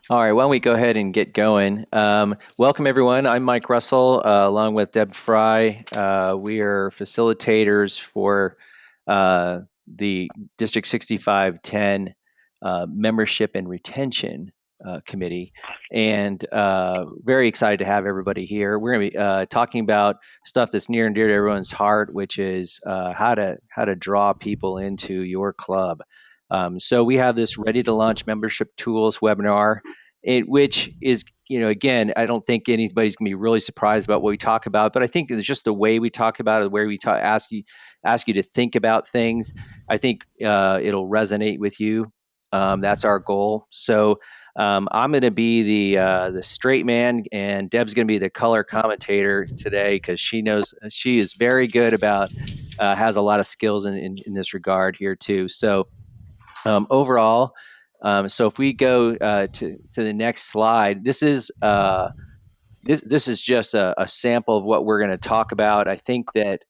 All right, why don't we go ahead and get going? Welcome, everyone. I'm Mike Russell, along with Deb Fry. We are facilitators for the District 6510 Membership and Retention Committee, and very excited to have everybody here. We're going to be talking about stuff that's near and dear to everyone's heart, which is how to draw people into your club. So we have this ready to launch membership tools webinar which is, again, I don't think anybody's gonna be really surprised about what we talk about, but I think it's just the way we talk about it, the way we talk, ask you to think about things. I think it'll resonate with you. That's our goal. So I'm going to be the straight man, and Deb's going to be the color commentator today because she is very good about has a lot of skills in this regard here too. So overall, so if we go to the next slide, this is just a sample of what we're going to talk about. I think that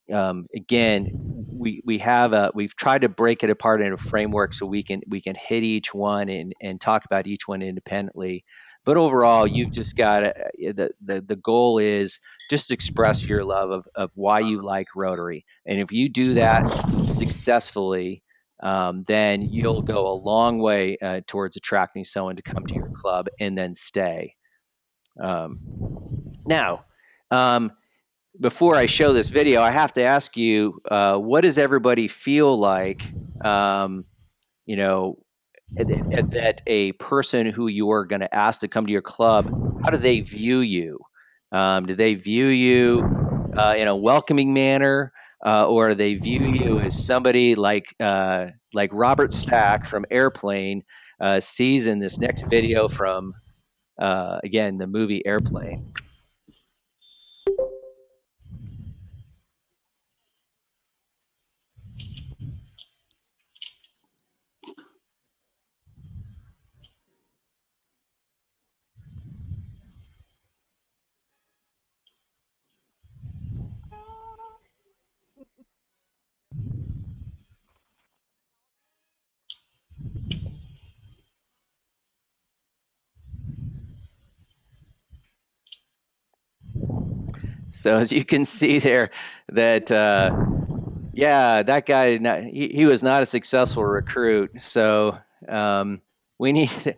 again, we've tried to break it apart into a framework so we can hit each one and talk about each one independently. But overall, you've just got the goal is just express your love of why you like Rotary, and if you do that successfully, then you'll go a long way towards attracting someone to come to your club and then stay. Um, now, um, before I show this video, I have to ask you, what does everybody feel like, um, you know, that a person who you are going to ask to come to your club, how do they view you? Do they view you in a welcoming manner, or do they view you as somebody like Robert Stack from Airplane sees in this next video from again the movie Airplane? So as you can see there, that yeah, that guy he was not a successful recruit. So we need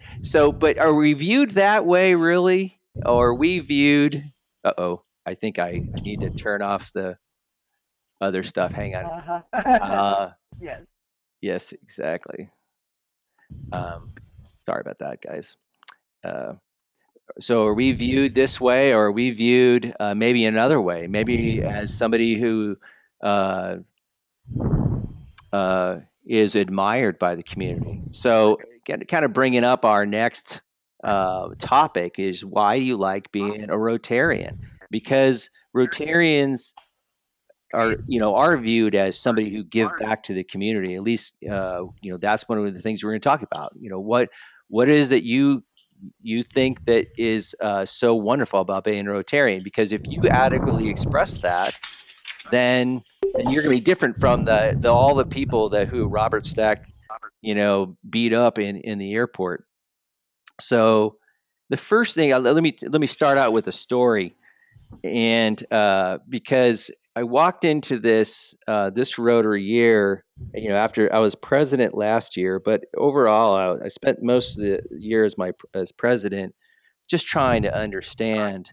but are we viewed that way really, or are we viewed? Uh-oh, I think I need to turn off the other stuff. Hang on. Uh-huh. Uh, Yes. yes, exactly. Um, Sorry about that, guys. Uh, so are we viewed this way, or are we viewed maybe another way? Maybe as somebody who uh, uh, is admired by the community. So, kind of bringing up our next topic is why you like being a Rotarian, because Rotarians are viewed as somebody who give back to the community. At least, that's one of the things we're going to talk about. What is that you think that is so wonderful about being a Rotarian? Because if you adequately express that, then you're going to be different from the all the people that who Robert Stack beat up in the airport. So the first thing, let me start out with a story, and because I walked into this Rotary year, after I was president last year, but overall I spent most of the year as president just trying to understand,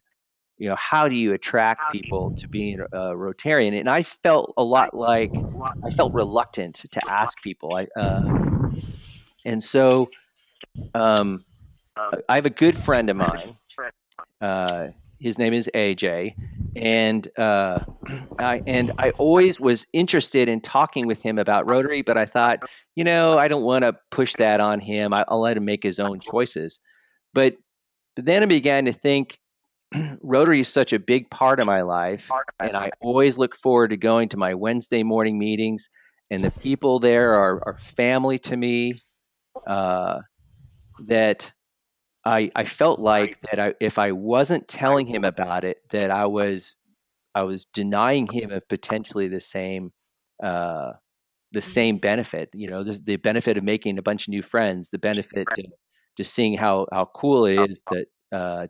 how do you attract people to being a Rotarian? And I felt a lot like I felt reluctant to ask people. And so um, I have a good friend of mine. Uh, his name is AJ, and I always was interested in talking with him about Rotary, but I thought, I don't want to push that on him. I'll let him make his own choices. But then I began to think Rotary is such a big part of my life, and I always look forward to going to my Wednesday morning meetings, and the people there are family to me. Uh, that I felt like that if I wasn't telling him about it, that I was denying him of potentially the same benefit. The benefit of making a bunch of new friends, the benefit just seeing how cool it is that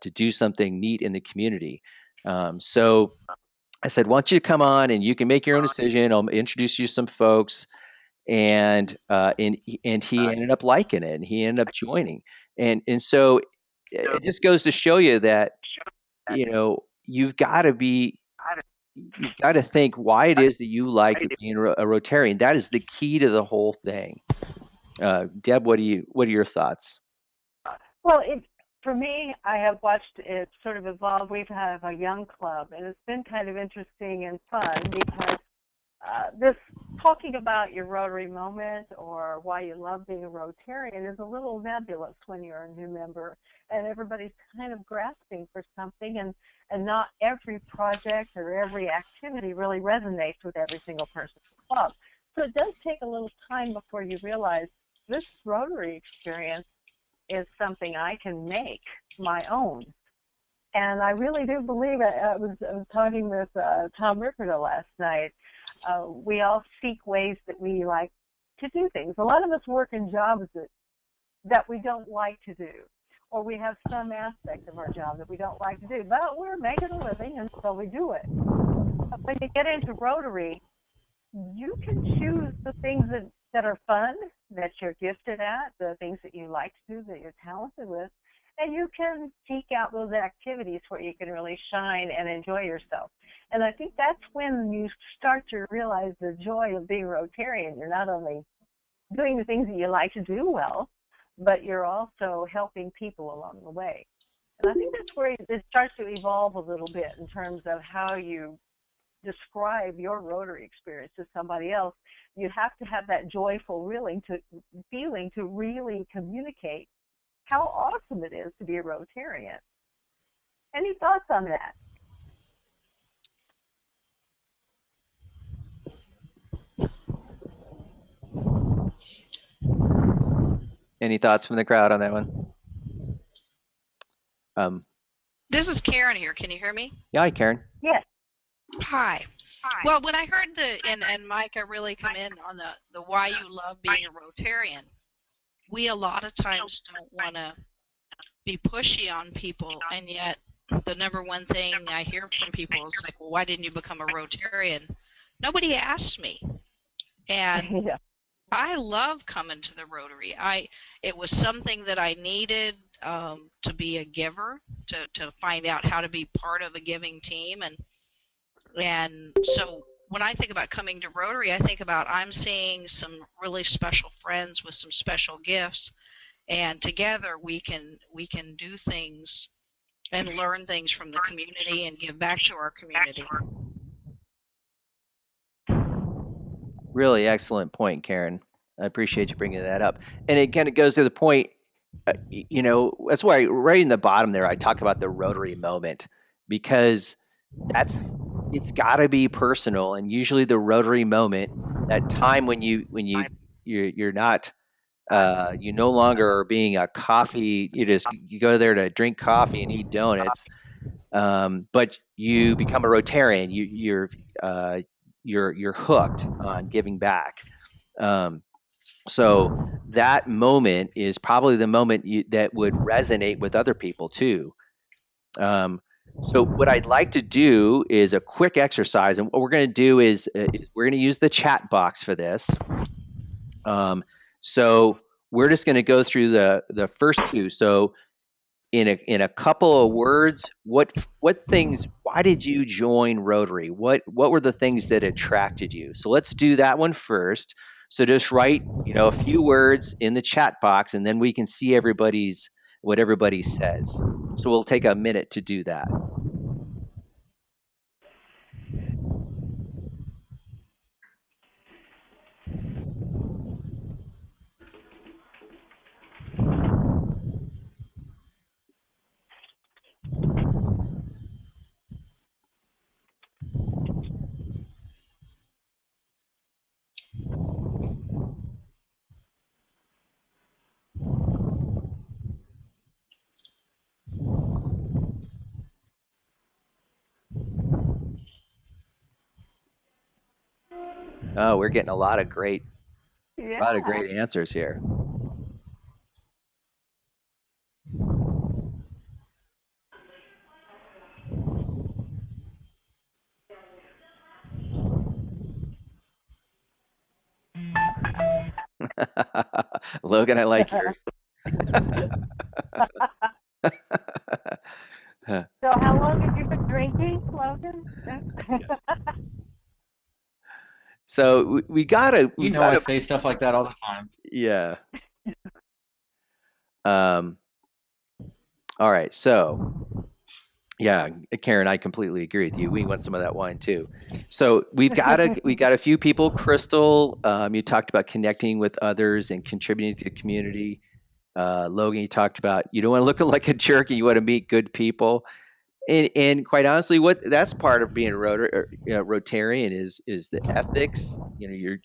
to do something neat in the community. So I said, "Why don't you come on and you can make your own decision? I'll introduce you to some folks." And he ended up liking it, and he ended up joining. And so it just goes to show you that you've got to think why it is that you like being a Rotarian. That is the key to the whole thing. Deb, what are your thoughts? Well, for me, I have watched it sort of evolve. We've had a young club, and it's been kind of interesting and fun because this talking about your Rotary moment or why you love being a Rotarian is a little nebulous when you're a new member, and everybody's kind of grasping for something, and not every project or every activity really resonates with every single person in the club. So it does take a little time before you realize this Rotary experience is something I can make my own. And I really do believe it. I was talking with Tom Ripperto last night. We all seek ways that we like to do things. A lot of us work in jobs that we don't like to do, or we have some aspect of our job that we don't like to do, but we're making a living, and so we do it. But when you get into Rotary, you can choose the things that are fun, that you're gifted at, the things that you like to do, that you're talented with, and you can seek out those activities where you can really shine and enjoy yourself. And I think that's when you start to realize the joy of being Rotarian. You're not only doing the things that you like to do well, but you're also helping people along the way. And I think that's where it starts to evolve a little bit in terms of how you describe your Rotary experience to somebody else. You have to have that joyful feeling to really communicate how awesome it is to be a Rotarian. Any thoughts on that? Any thoughts from the crowd on that one? Um, This is Karen here. Can you hear me? yeah, hi, Karen. Yes. Hi. Well, when I heard and Micah really come in on the why you love being a Rotarian, we a lot of times don't want to be pushy on people, and yet the number one thing I hear from people is like, well, why didn't you become a Rotarian? Nobody asked me, and Yeah. I love coming to the Rotary. It was something that I needed to be a giver, to find out how to be part of a giving team, and so when I think about coming to Rotary, I think about I'm seeing some really special friends with some special gifts, and together we can do things and learn things from the community and give back to our community. Really excellent point, Karen. I appreciate you bringing that up. And it kind of goes to the point, that's why right in the bottom there, I talk about the Rotary moment because that's it's got to be personal. And usually the Rotary moment, that time you're not you no longer are being a coffee. You go there to drink coffee and eat donuts, but you become a Rotarian. You're hooked on giving back. Um, so that moment is probably the moment that would resonate with other people too. Um, so what I'd like to do is a quick exercise, and what we're going to do is we're going to use the chat box for this. So we're just going to go through the first two. So in a couple of words, what things? Why did you join Rotary? What were the things that attracted you? So let's do that one first. So just write a few words in the chat box, and then we can see what everybody says. So we'll take a minute to do that. Oh, we're getting a lot of Yeah. great answers here. Logan, I like yours. So how long have you been drinking, Logan? So we gotta, You know, I say stuff like that all the time. yeah. Um, all right. So, yeah, Karen, I completely agree with you. We want some of that wine too. So we got a few people. Crystal, you talked about connecting with others and contributing to the community. Logan, you talked about you don't want to look like a jerk and you want to meet good people. And quite honestly, what that's part of being a Rotarian is the ethics. You know, your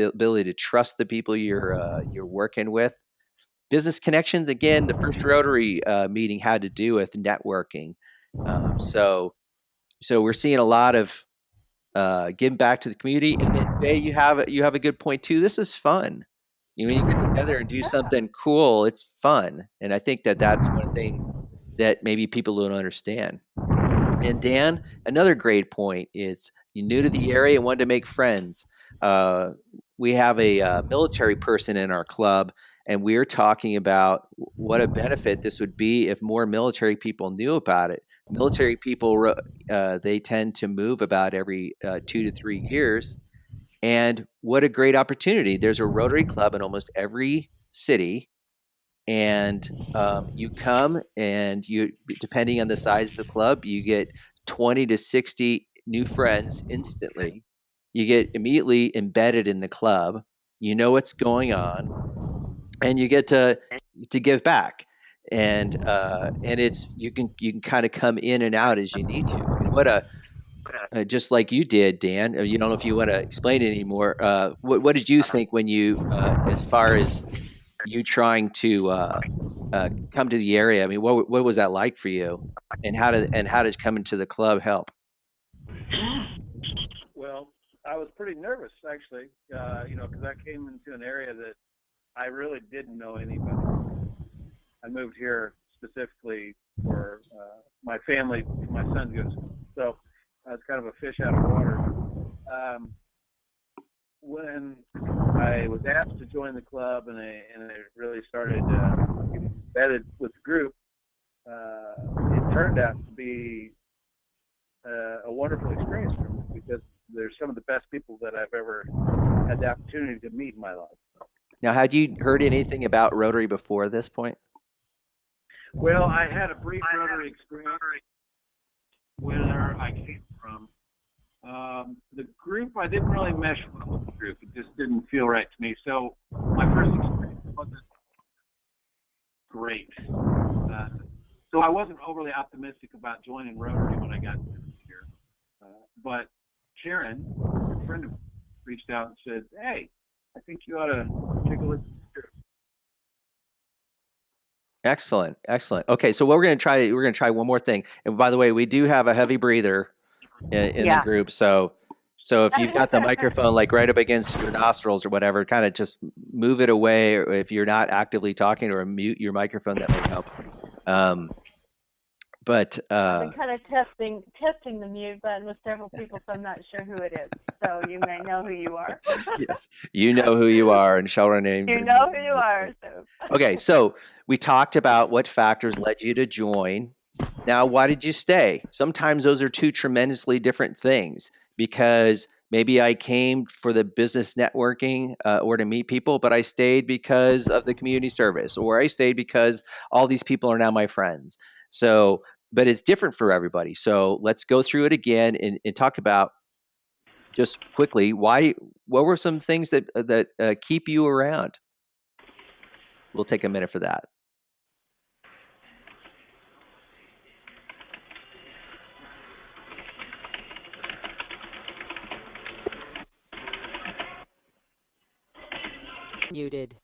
ability to trust the people you're working with. Business connections. Again, the first Rotary meeting had to do with networking. So we're seeing a lot of giving back to the community. And then Faye, you have a good point too. This is fun. You know, when you get together and do Yeah. something cool, it's fun. And I think that that's one thing that maybe people don't understand. And Dan, another great point is you're new to the area and wanted to make friends. Uh, we have a military person in our club, and we're talking about what a benefit this would be if more military people knew about it. Military people, they tend to move about every 2 to 3 years, and what a great opportunity. There's a Rotary Club in almost every city, and you come and you depending on the size of the club you get 20 to 60 new friends instantly. You get immediately embedded in the club, you know what's going on, and you get to give back. And it's you can kind of come in and out as you need to. I mean, what a just like you did, Dan. You don't know if you want to explain it anymore. What did you think when you as far as you trying to come to the area? I mean, what was that like for you, and how did coming to the club help? Well, I was pretty nervous actually, because I came into an area that I really didn't know anybody. I moved here specifically for my family, for my son to go to school. So I was kind of a fish out of water. Um, when I was asked to join the club and I really started getting embedded with the group, it turned out to be a wonderful experience for me because they're some of the best people that I've ever had the opportunity to meet in my life. Now, had you heard anything about Rotary before this point? Well, I had a brief Rotary experience where I came from. The group, I didn't really mesh well with the group. It just didn't feel right to me. So my first experience wasn't great. So I wasn't overly optimistic about joining Rotary when I got here. But Sharon, a friend of mine, reached out and said, "Hey, I think you ought to take a look at this group." Excellent, excellent. Okay, so what we're gonna try one more thing. And by the way, we do have a heavy breather in the Yeah. group, so if you've got the microphone like right up against your nostrils or whatever, kind of just move it away, or if you're not actively talking, or mute your microphone, that may help. Um, but I've been kind of testing the mute button with several people, so I'm not sure who it is. So you may know who you are. yes, you know who you are and shall remain. You know who you are. So. Okay, so we talked about what factors led you to join. Now, why did you stay? Sometimes those are two tremendously different things, because maybe I came for the business networking or to meet people, but I stayed because of the community service, or I stayed because all these people are now my friends. So, but it's different for everybody. So let's go through it again and talk about just quickly what were some things that keep you around. We'll take a minute for that. Muted.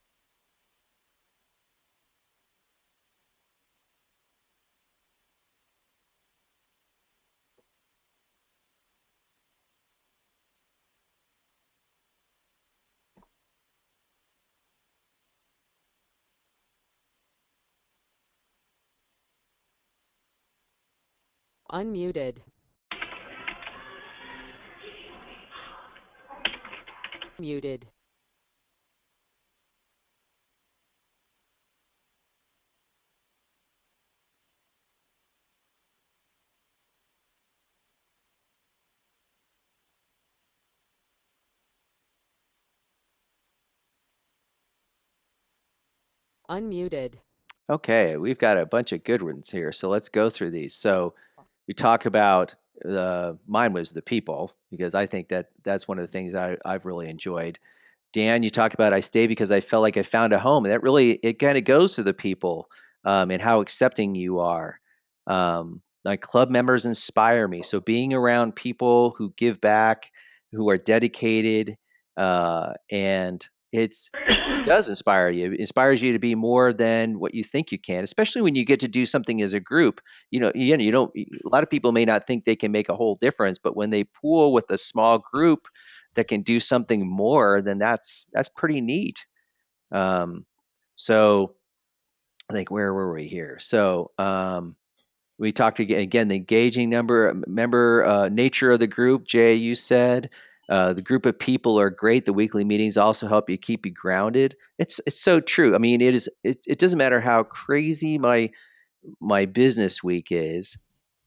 Unmuted. Muted. Unmuted. Okay, we've got a bunch of good ones here, so let's go through these. So we talk about mine was the people because I think that that's one of the things I've really enjoyed. Dan, you talked about I stayed because I felt like I found a home, and that really it kind of goes to the people and how accepting you are. My club members inspire me, so being around people who give back, who are dedicated, and it does inspire you. It inspires you to be more than what you think you can, especially when you get to do something as a group. You don't. A lot of people may not think they can make a whole difference, but when they pool with a small group that can do something more, then that's pretty neat. Um, so I think where were we here? So we talked again the engaging member nature of the group. Jay, you said the group of people are great. The weekly meetings also help you keep you grounded. It's so true. I mean, it doesn't matter how crazy my business week is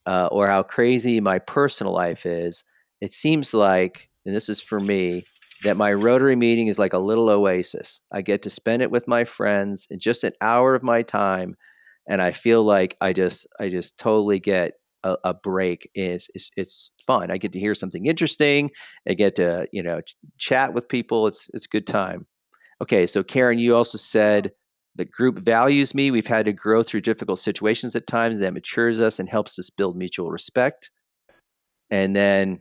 or how crazy my personal life is, it seems like, and this is for me, that my Rotary meeting is like a little oasis. I get to spend it with my friends in just an hour of my time, and I feel like I just totally get a break. It's fun. I get to hear something interesting. I get to chat with people. It's a good time. Okay, so Karen, you also said the group values me. We've had to grow through difficult situations at times. That matures us and helps us build mutual respect. And then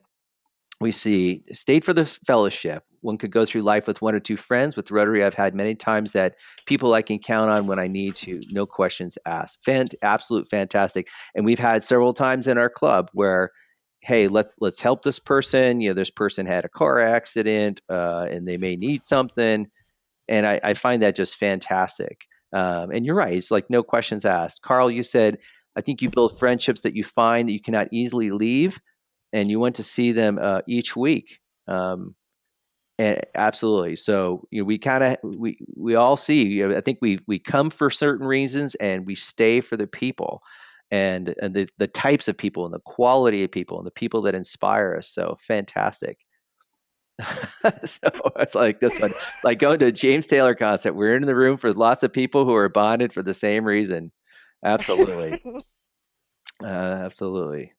we see stayed for the fellowship. One could go through life with one or two friends. With Rotary, I've had many times that people I can count on when I need to, no questions asked. Absolute fantastic. And we've had several times in our club where, hey, let's help this person. This person had a car accident and they may need something, and I find that just fantastic. And you're right; it's like no questions asked. Carl, you said I think you build friendships that you find that you cannot easily leave, and you want to see them each week. And absolutely. So we kind of we all see. I think we come for certain reasons, and we stay for the people, and the types of people, and the quality of people, and the people that inspire us. So fantastic. So it's like this one, like going to a James Taylor concert. We're in the room for lots of people who are bonded for the same reason. Absolutely. Absolutely.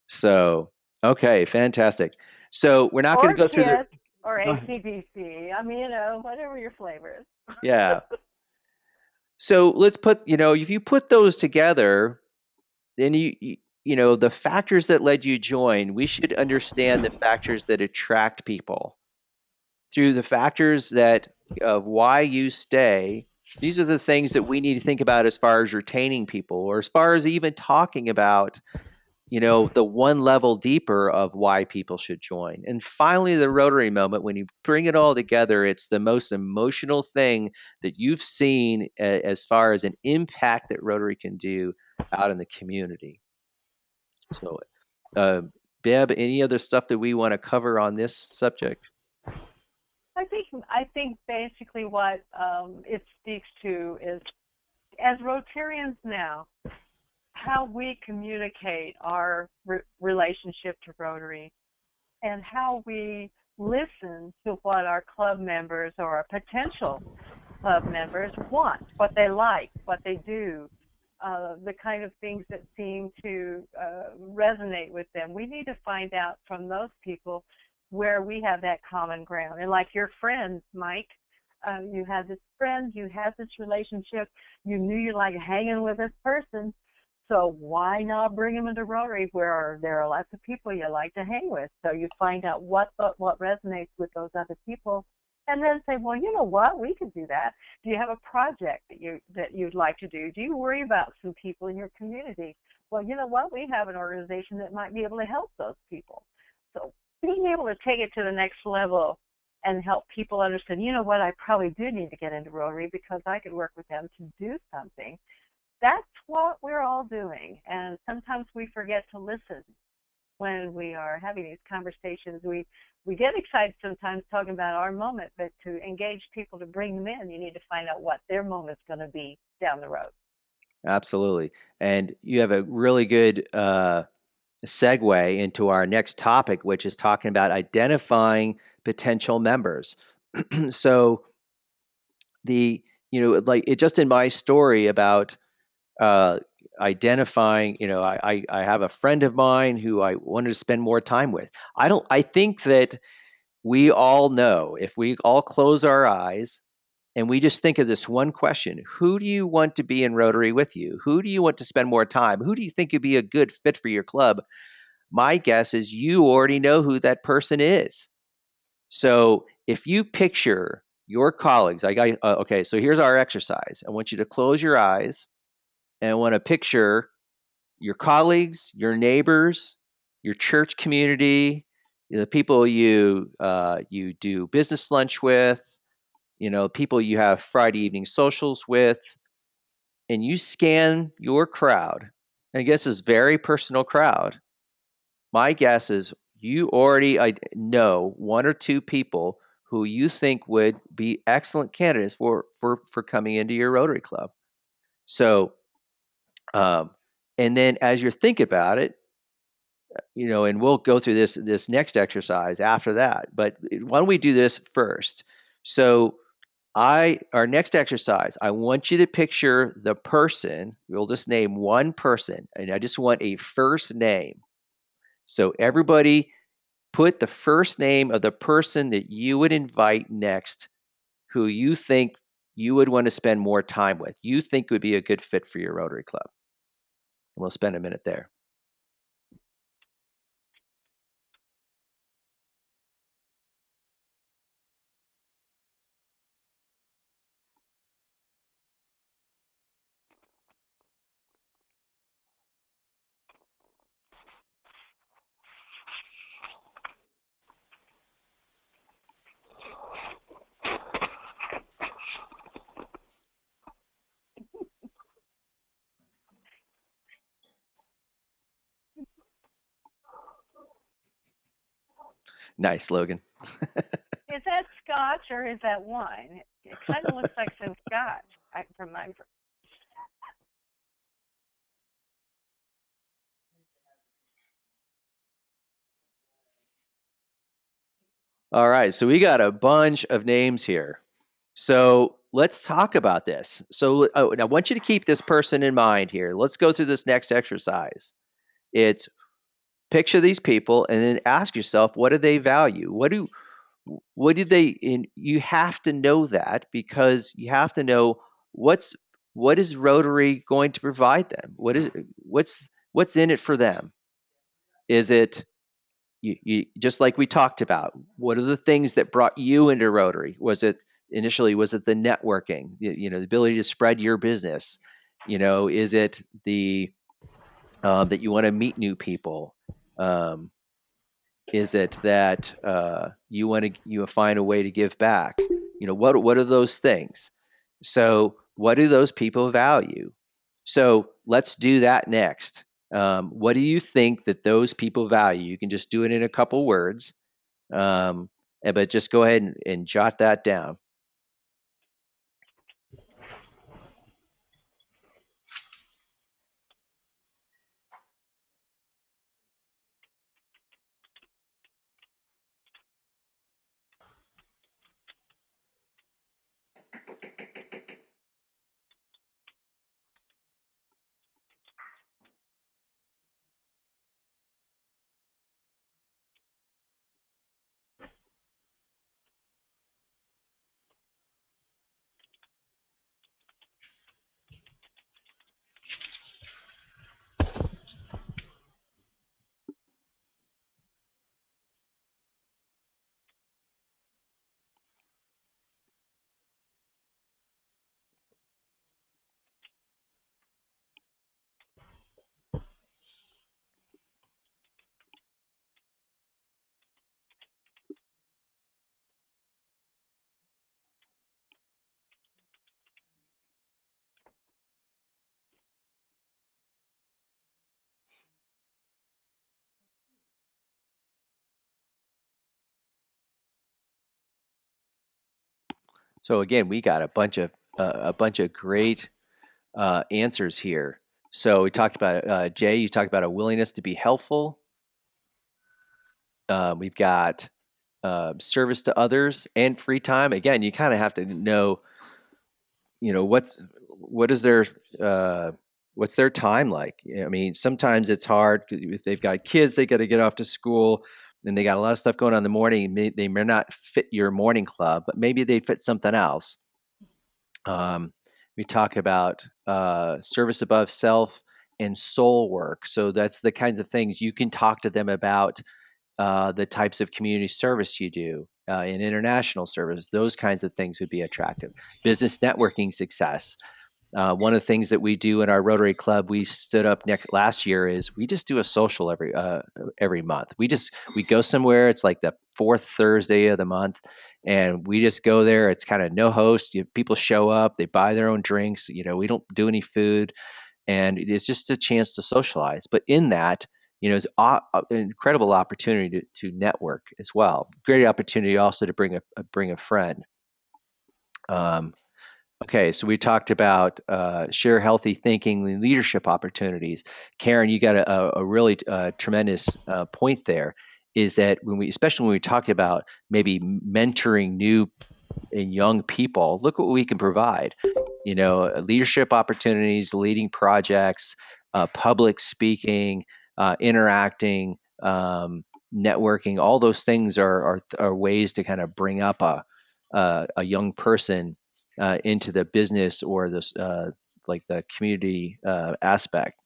So, okay, fantastic. So we're not going Or to go through the. kids or Go ahead. ACDC. I mean, whatever your flavors. Yeah. So let's put, if you put those together, then the factors that led you join, we should understand the factors that attract people. Through the factors that of why you stay, these are the things that we need to think about as far as retaining people, or as far as even talking about the one level deeper of why people should join. And finally, the Rotary moment, when you bring it all together, it's the most emotional thing that you've seen as far as an impact that Rotary can do out in the community. So uh, Deb, any other stuff that we want to cover on this subject? I think basically what it speaks to is, as Rotarians now, how we communicate our relationship to Rotary and how we listen to what our club members or our potential club members want, what they like, what they do, the kind of things that seem to resonate with them. We need to find out from those people where we have that common ground. And like your friends, Mike, you had this friend, you had this relationship, you knew you liked hanging with this person, so why not bring them into Rotary where there are lots of people you like to hang with? So you find out what resonates with those other people, and then say, well, you know what, we could do that. Do you have a project that you'd like to do? Do you worry about some people in your community? Well, you know what, we have an organization that might be able to help those people. So being able to take it to the next level and help people understand, you know what, I probably do need to get into Rotary because I could work with them to do something. That's what we're all doing. And sometimes we forget to listen when we are having these conversations. We get excited sometimes talking about our moment, but to engage people, to bring them in, you need to find out what their moment's going to be down the road. Absolutely. And you have a really good segue into our next topic, which is talking about identifying potential members. So the like it just in my story about uh, identifying, I have a friend of mine who I wanted to spend more time with. I think that we all know if we all close our eyes and we just think of this one question: who do you want to be in Rotary with you? Who do you want to spend more time? Who do you think would be a good fit for your club? My guess is you already know who that person is. So if you picture your colleagues, okay, so here's our exercise. I want you to close your eyes and I want to picture your colleagues, your neighbors, your church community, the people you do business lunch with, people you have Friday evening socials with, and you scan your crowd. And I guess it's a very personal crowd. My guess is you already know one or two people who you think would be excellent candidates for coming into your Rotary Club. So, um, and then as you're thinking about it, and we'll go through this next exercise after that. But why don't we do this first? So, our next exercise, I want you to picture the person. We'll just name one person, and I just want a first name. So everybody put the first name of the person that you would invite next, who you think you would want to spend more time with, you think would be a good fit for your Rotary Club. And we'll spend a minute there. Nice, Logan. Is that scotch or is that wine? It kind of looks like some scotch from my. All right, so we got a bunch of names here. So let's talk about this. So and I want you to keep this person in mind here. Let's go through this next exercise. It's picture these people and then ask yourself, what do they value? What do they? And you have to know that because you have to know what is Rotary going to provide them. What's in it for them? Is it you just like we talked about? What are the things that brought you into Rotary? Was it the networking? The ability to spread your business. Is it the that you want to meet new people? Um, is it that you find a way to give back? What are those things? So what do those people value? So let's do that next. What do you think that those people value? You can just do it in a couple words, but just go ahead and jot that down. So again, we got a bunch of great answers here. So we talked about Jay. You talked about a willingness to be helpful. We've got service to others and free time. Again, you kind of have to know what is their what's their time like? I mean, sometimes it's hard if they've got kids, they got to get off to school, and they got a lot of stuff going on in the morning. They may not fit your morning club, but maybe they fit something else. Um, we talk about service above self and soul work. So that's the kinds of things you can talk to them about, the types of community service you do, in international service. Those kinds of things would be attractive. Business networking success. One of the things that we do in our Rotary Club, we stood up next last year, is we just do a social every month. We go somewhere. It's like the fourth Thursday of the month, and we just go there. It's kind of no host. People show up, they buy their own drinks. We don't do any food, and it is just a chance to socialize. But in that, it's an incredible opportunity to network as well. Great opportunity also to bring a friend. Um, Okay, so we talked about share healthy thinking and leadership opportunities. Karen, you got a really tremendous point there. Is that especially when we talk about maybe mentoring new and young people, look what we can provide. Leadership opportunities, leading projects, public speaking, interacting, networking. All those things are ways to kind of bring up a young person into the business or this like the community aspect.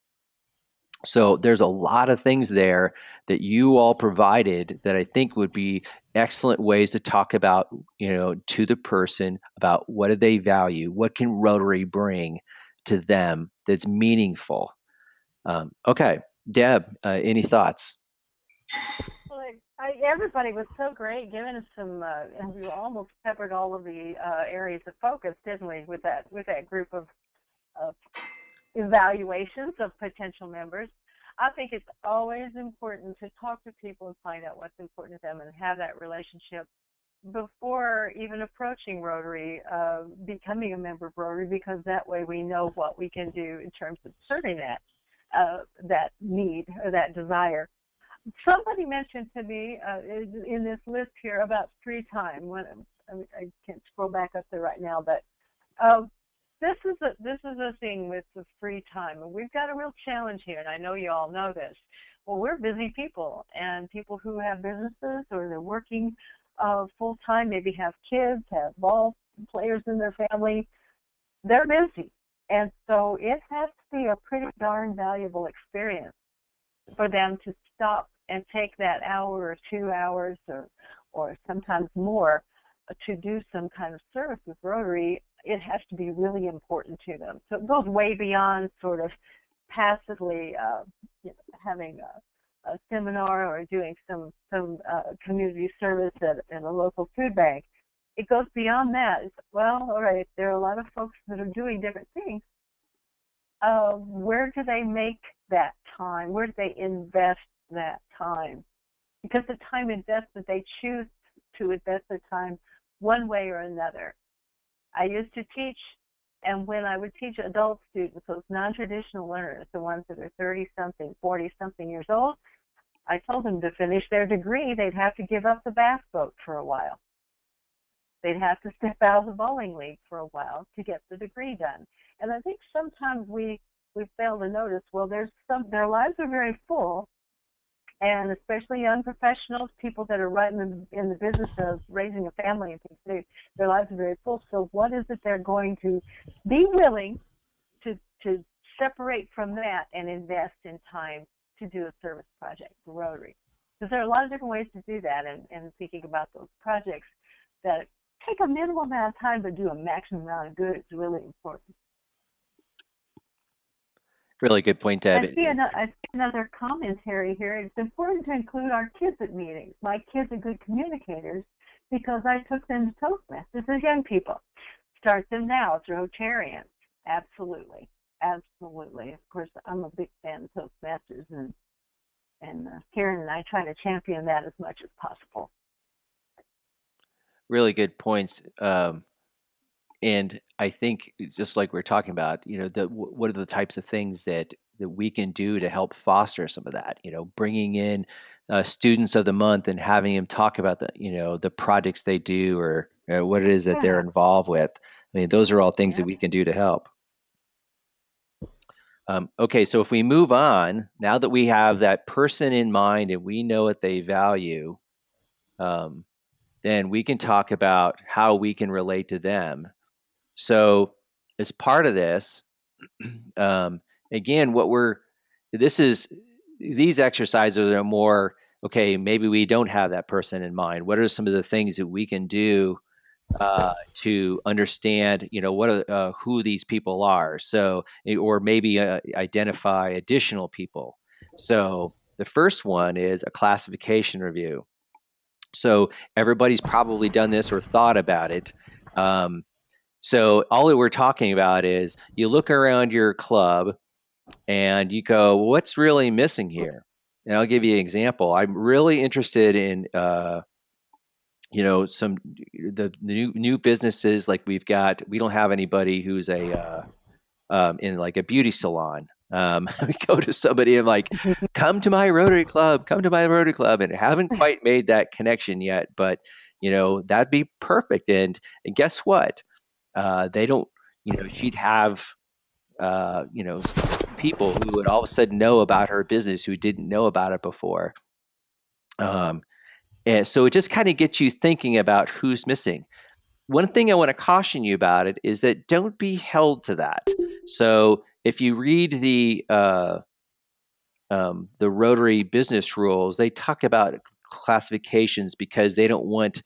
So there's a lot of things there that you all provided that I think would be excellent ways to talk about, to the person about what do they value, what can Rotary bring to them that's meaningful. Okay, Deb, any thoughts? Well, everybody was so great, giving us some, and we almost covered all of the areas of focus, didn't we, with that group of evaluations of potential members. I think it's always important to talk to people and find out what's important to them and have that relationship before even approaching Rotary, becoming a member of Rotary, because that way we know what we can do in terms of serving that need or that desire. Somebody mentioned to me in this list here about free time. I can't scroll back up there right now, but this is a thing with the free time, and we've got a real challenge here, and I know you all know this. Well, we're busy people, and people who have businesses or they're working full time, maybe have kids, have ball players in their family. They're busy, and so it has to be a pretty darn valuable experience for them to stop and take that hour or 2 hours or sometimes more to do some kind of service with Rotary. It has to be really important to them. So it goes way beyond sort of passively having a seminar or doing some community service at a local food bank. It goes beyond that. Well, all right, there are a lot of folks that are doing different things. Where do they make that time? Where do they invest that time? Because the time investment, they choose to invest their time one way or another. I used to teach, and when I would teach adult students, those non-traditional learners, the ones that are 30-something, 40-something years old, I told them to finish their degree, they'd have to give up the bass boat for a while. They'd have to step out of the bowling league for a while to get the degree done. And I think sometimes we fail to notice, well, their lives are very full, and especially young professionals, people that are right in the business of raising a family and things, their lives are very full. So what is it they're going to be willing to separate from that and invest in time to do a service project for Rotary? Because there are a lot of different ways to do that, and thinking about those projects that take a minimal amount of time but do a maximum amount of good is really important. Really good point, Deb. I see another commentary here. It's important to include our kids at meetings. My kids are good communicators because I took them to Toastmasters as young people. Start them now as Rotarians. Absolutely. Absolutely. Of course, I'm a big fan of Toastmasters, and Karen and I try to champion that as much as possible. Really good points. And I think just like we're talking about, what are the types of things that we can do to help foster some of that? Bringing in students of the month and having them talk about the projects they do or what it is that they're involved with. I mean, those are all things that we can do to help. Okay, so if we move on, now that we have that person in mind and we know what they value, then we can talk about how we can relate to them. So, as part of this, again, these exercises are more, okay, maybe we don't have that person in mind. What are some of the things that we can do to understand, who these people are? So, or maybe identify additional people. So, the first one is a classification review. So, everybody's probably done this or thought about it. So, all that we're talking about is you look around your club and you go, what's really missing here? And I'll give you an example. I'm really interested in some the new businesses. Like we don't have anybody who's a in like a beauty salon. We go to somebody and like, come to my Rotary Club, and haven't quite made that connection yet. But that'd be perfect. And guess what? They don't. She'd have people who would all of a sudden know about her business who didn't know about it before. And so it just kind of gets you thinking about who's missing. One thing I want to caution you about it is that don't be held to that. So if you read the Rotary business rules, they talk about classifications because they don't want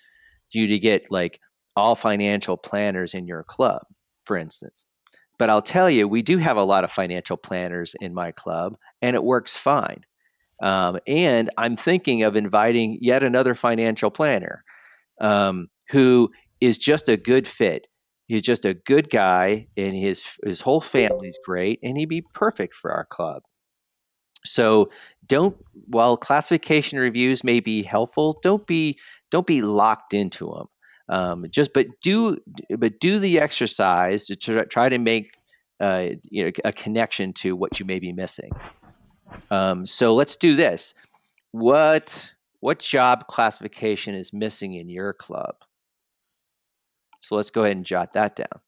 you to get like all financial planners in your club, for instance. But I'll tell you, we do have a lot of financial planners in my club, and it works fine. And I'm thinking of inviting yet another financial planner who is just a good fit. He's just a good guy, and his whole family's great, and he'd be perfect for our club. So don't while classification reviews may be helpful, don't be locked into them. Just but do the exercise to try to make a connection to what you may be missing. So let's do this. What job classification is missing in your club? So let's go ahead and jot that down.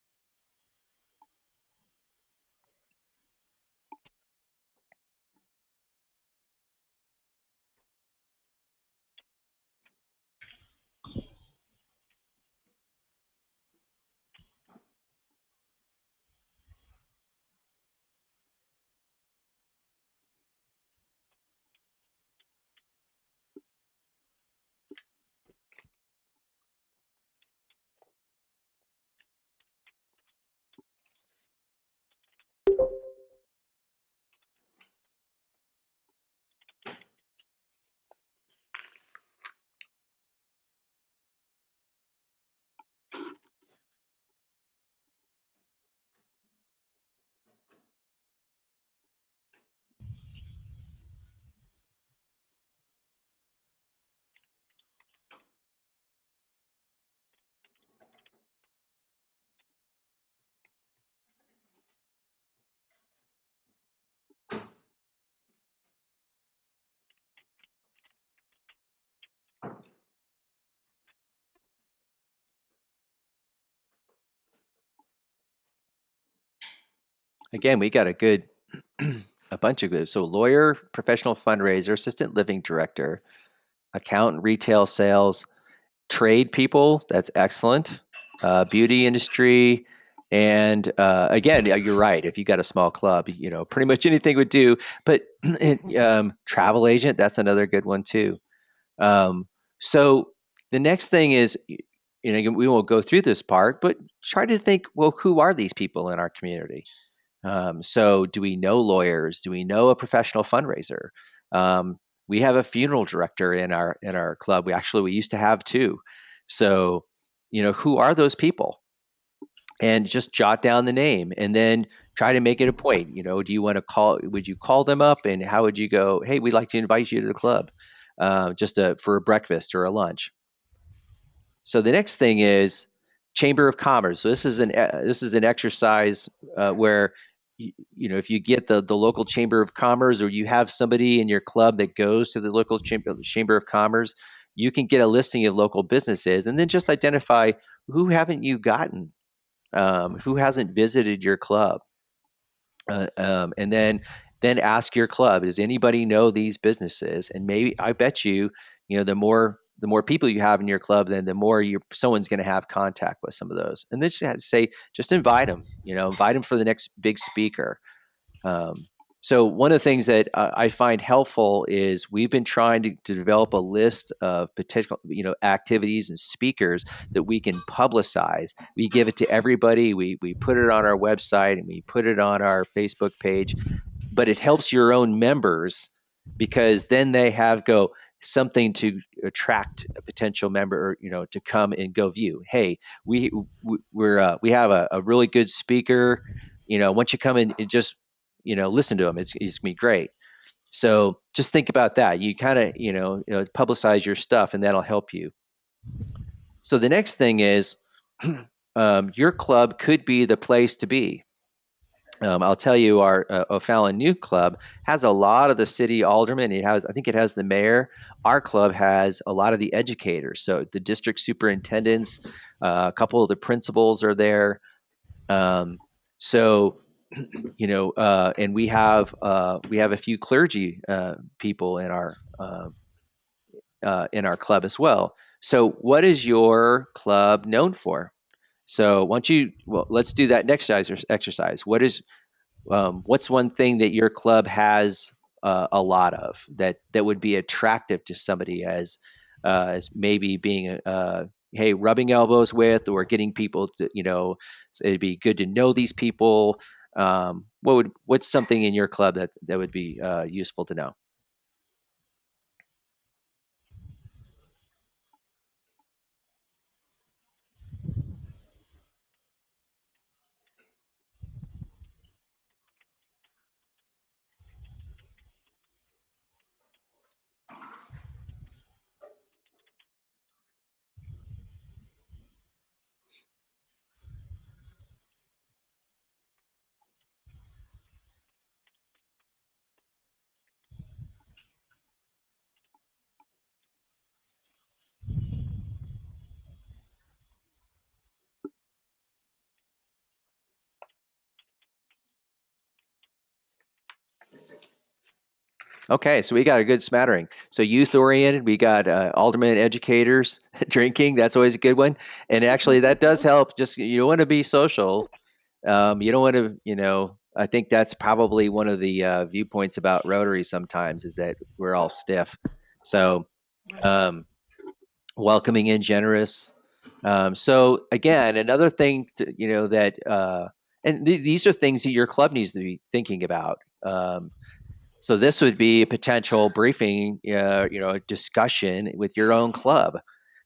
Again, we got a bunch of good. So lawyer, professional fundraiser, assistant living director, accountant, retail sales, trade people. That's excellent. Beauty industry, and again, you're right. If you got a small club, pretty much anything would do. But travel agent, that's another good one too. So the next thing is, we won't go through this part, but try to think, well, who are these people in our community? So do we know lawyers? Do we know a professional fundraiser? We have a funeral director in our club. We used to have two. So, who are those people? And just jot down the name and then try to make it a point. Do you want to would you call them up and how would you go, hey, we'd like to invite you to the club for a breakfast or a lunch. So the next thing is Chamber of Commerce. So this is an exercise where if you get the local Chamber of Commerce or you have somebody in your club that goes to the local Chamber of Commerce, you can get a listing of local businesses and then just identify who haven't you gotten Who hasn't visited your club? And then ask your club, does anybody know these businesses? And maybe I bet you, the more people you have in your club, then the more someone's going to have contact with some of those. And then just invite them. Invite them for the next big speaker. Um, so one of the things that I find helpful is we've been trying to develop a list of potential, activities and speakers that we can publicize. We give it to everybody. We put it on our website and we put it on our Facebook page, but it helps your own members because then they have something to attract a potential member, to come and go view. Hey, we have a really good speaker. Once you come in and just listen to him, it's gonna be great. So just think about that. You kind of publicize your stuff, and that'll help you. So the next thing is your club could be the place to be. I'll tell you, our O'Fallon New Club has a lot of the city aldermen. I think it has the mayor. Our club has a lot of the educators. So the district superintendents, a couple of the principals are there. So, and we have a few clergy people in our club as well. So, what is your club known for? So, let's do that next exercise. What's one thing that your club has a lot of that would be attractive to somebody as maybe being hey, rubbing elbows with, or getting people to, so it'd be good to know these people. What's something in your club that would be useful to know? Okay, so we got a good smattering. So youth oriented, we got aldermen, educators, drinking. That's always a good one. And actually, that does help. Just you want to be social. You don't want to, I think that's probably one of the viewpoints about Rotary sometimes is that we're all stiff. So um, welcoming and generous. So again, another thing that, and these are things that your club needs to be thinking about. So this would be a potential briefing, discussion with your own club.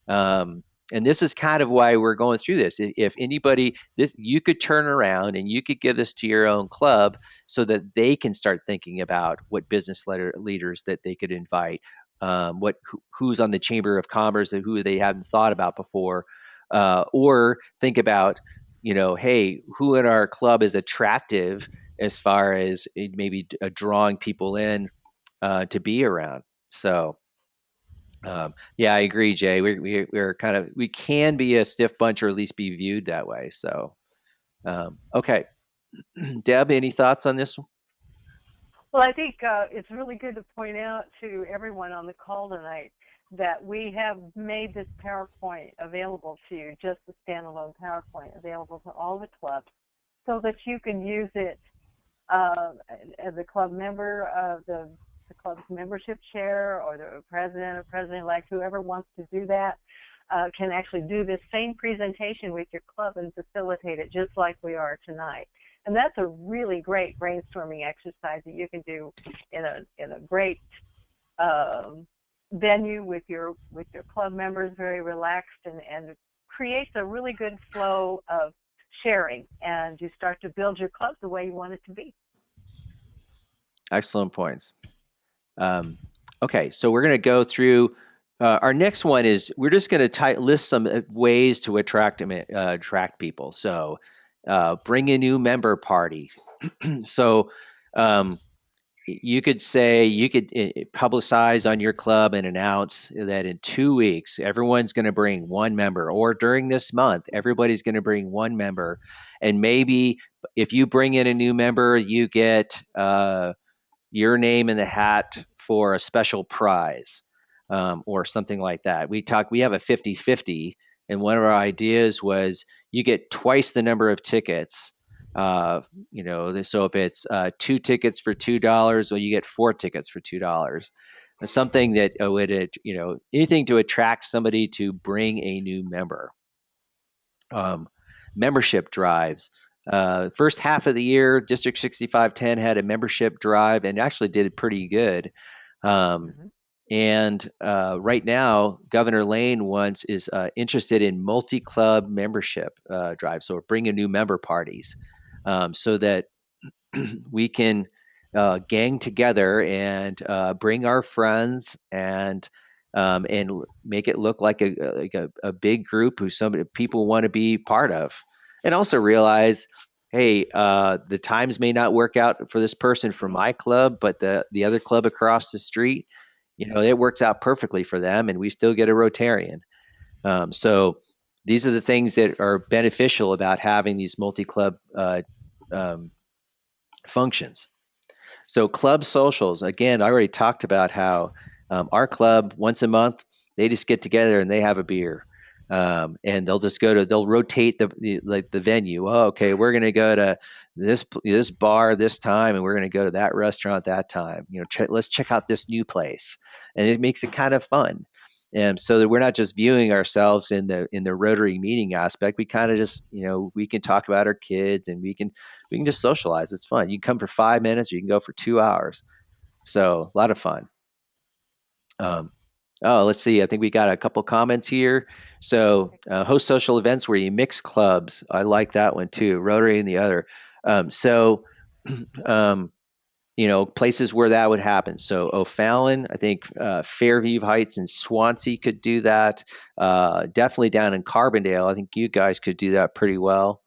And this is kind of why we're going through this. If anybody, you could turn around and you could give this to your own club so that they can start thinking about what business leaders that they could invite, who's on the Chamber of Commerce, who they haven't thought about before, or think about, hey, who in our club is attractive as far as maybe drawing people in to be around. So yeah, I agree, Jay. We're we can be a stiff bunch or at least be viewed that way. So okay, Deb, any thoughts on this one? Well, I think it's really good to point out to everyone on the call tonight that we have made this PowerPoint available to you, just the standalone PowerPoint available to all the clubs, so that you can use it as a club member, the club's membership chair, or the president or president-elect, whoever wants to do that, can actually do this same presentation with your club and facilitate it just like we are tonight. And that's a really great brainstorming exercise that you can do in a great venue with your club members, very relaxed, and creates a really good flow of sharing, and you start to build your club the way you want it to be. Excellent points. Okay, so we're going to go through. Our next one is we're just going to list some ways to attract people. So bring a new member party. So you could say you could publicize on your club and announce that in 2 weeks everyone's going to bring one member, or during this month everybody's going to bring one member, and maybe if you bring in a new member, you get your name in the hat for a special prize, or something like that. We have a 50-50, and one of our ideas was you get twice the number of tickets. So if it's two tickets for $2, well, you get four tickets for $2. Something that would, anything to attract somebody to bring a new member. Membership drives. First half of the year, District 6510 had a membership drive and actually did pretty good. And right now, Governor Lane is interested in multi-club membership drives, so bringing new member parties, so that we can gang together and bring our friends and make it look like a big group who some people want to be part of, and also realize, hey, the times may not work out for this person from my club, but the other club across the street, it works out perfectly for them, and we still get a Rotarian. So these are the things that are beneficial about having these multi-club functions. So club socials, again, I already talked about how our club once a month, they just get together and they have a beer. And they'll rotate the venue. Oh, okay, we're going to go to this bar this time, and we're going to go to that restaurant that time. Let's check out this new place, and it makes it kind of fun. And so that we're not just viewing ourselves in the Rotary meeting aspect. We kind of just, we can talk about our kids, and we can just socialize. It's fun. You can come for 5 minutes, or you can go for 2 hours. So a lot of fun. Let's see. I think we got a couple comments here. So host social events where you mix clubs. I like that one too. Rotary and the other. Places where that would happen. So O'Fallon, I think Fairview Heights and Swansea could do that. Definitely down in Carbondale, I think you guys could do that pretty well.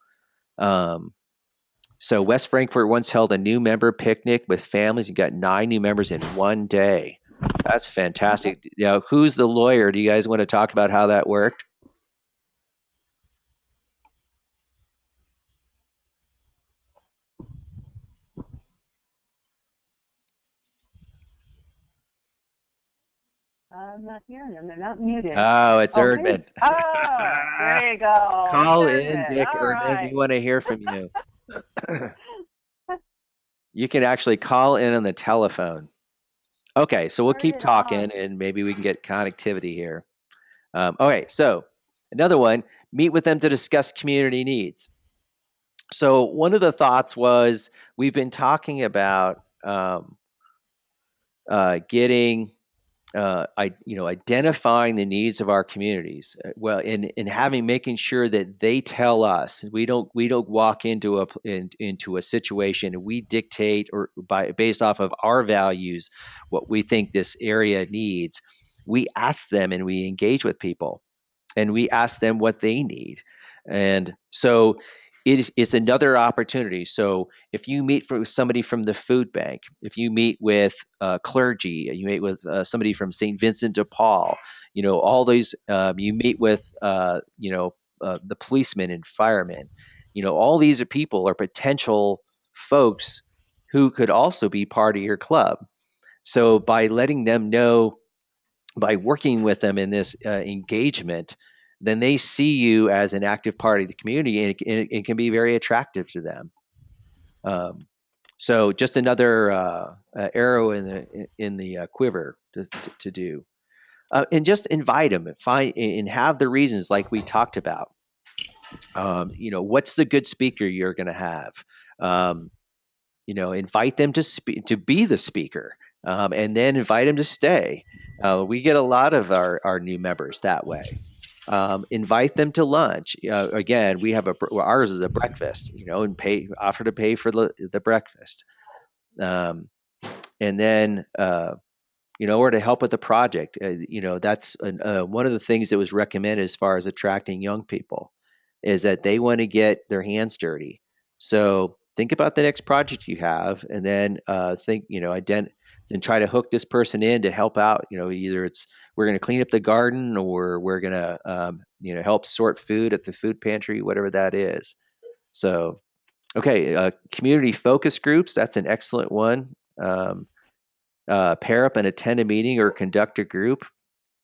So West Frankfort once held a new member picnic with families. You got 9 new members in one day. That's fantastic. Who's the lawyer? Do you guys want to talk about how that worked? I'm not hearing them. They're not muted. Oh, it's Erdman. Oh, there you go. Call in, Dick. All Erdman, right. we want to hear from you. You can actually call in on the telephone. Okay, so we'll keep talking, and maybe we can get connectivity here. Okay, so another one, meet with them to discuss community needs. So one of the thoughts was we've been talking about identifying the needs of our communities, and making sure that they tell us. We don't walk into a situation and we dictate based off of our values what we think this area needs. We ask them and we engage with people, and we ask them what they need, and so it's another opportunity. So if you meet with somebody from the food bank, if you meet with clergy, you meet with somebody from St. Vincent de Paul, all these, you meet with, the policemen and firemen, all these people are potential folks who could also be part of your club. So by letting them know, by working with them in this engagement, then they see you as an active part of the community, and it can be very attractive to them. So just another arrow in the quiver to do, and just invite them, and have the reasons like we talked about. What's the good speaker you're going to have? Invite them to be the speaker, and then invite them to stay. We get a lot of our new members that way. Invite them to lunch. Again, we have ours is a breakfast, and offer to pay for the breakfast. And then, or to help with the project. That's one of the things that was recommended as far as attracting young people, is that they want to get their hands dirty. So think about the next project you have, and then think, then try to hook this person in to help out. Either it's we're going to clean up the garden, or we're going to help sort food at the food pantry, whatever that is. So, okay, community focus groups. That's an excellent one. Pair up and attend a meeting or conduct a group.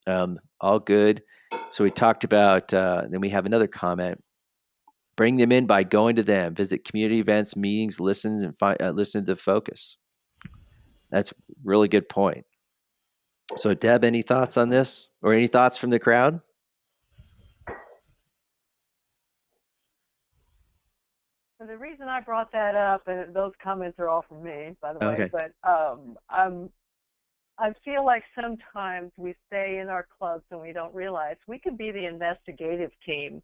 All good. So we talked about. Then we have another comment. Bring them in by going to them. Visit community events, meetings, listen to the focus. That's a really good point. So, Deb, any thoughts on this, or any thoughts from the crowd? So the reason I brought that up, and those comments are all from me, by the way, Okay. but I feel like sometimes we stay in our clubs and we don't realize we could be the investigative team.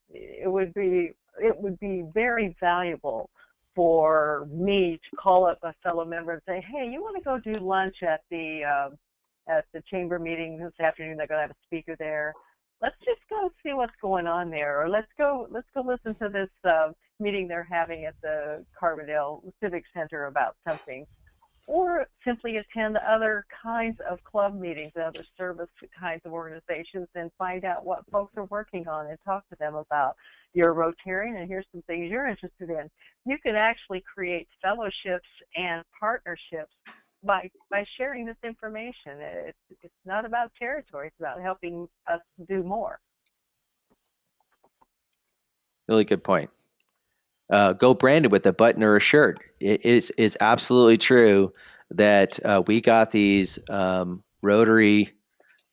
It would be very valuable for me to call up a fellow member and say, hey, you want to go do lunch at the chamber meeting this afternoon? They're going to have a speaker there. Let's just go see what's going on there, or let's go listen to this meeting they're having at the Carbondale Civic Center about something, or simply attend other kinds of club meetings, other service kinds of organizations, and find out what folks are working on and talk to them about. You're a Rotarian, and here's some things you're interested in. You can actually create fellowships and partnerships by sharing this information. It's not about territory. It's about helping us do more. Really good point. Go branded with a button or a shirt. It's absolutely true that we got these Rotary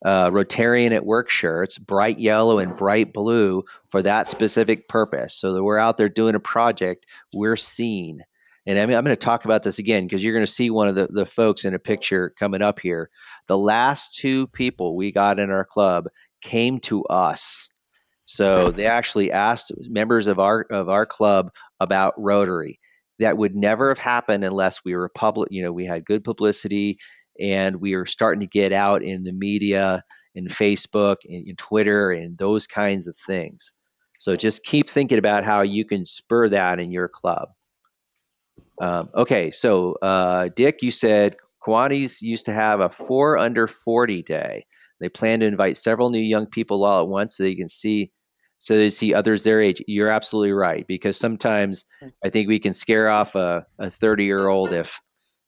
Rotarian at Work shirts, bright yellow and bright blue, for that specific purpose. So that we're out there doing a project, we're seen. And I'm going to talk about this again because you're going to see one of the folks in a picture coming up here. The last two people we got in our club came to us. So they actually asked members of our club about Rotary. That would never have happened unless we were public. We had good publicity, and we were starting to get out in the media, in Facebook, in Twitter, and those kinds of things. So just keep thinking about how you can spur that in your club. Okay, so Dick, you said Kiwanis used to have a 4 under 40 day. They plan to invite several new young people all at once so they see others their age. You're absolutely right, because sometimes I think we can scare off a 30-year-old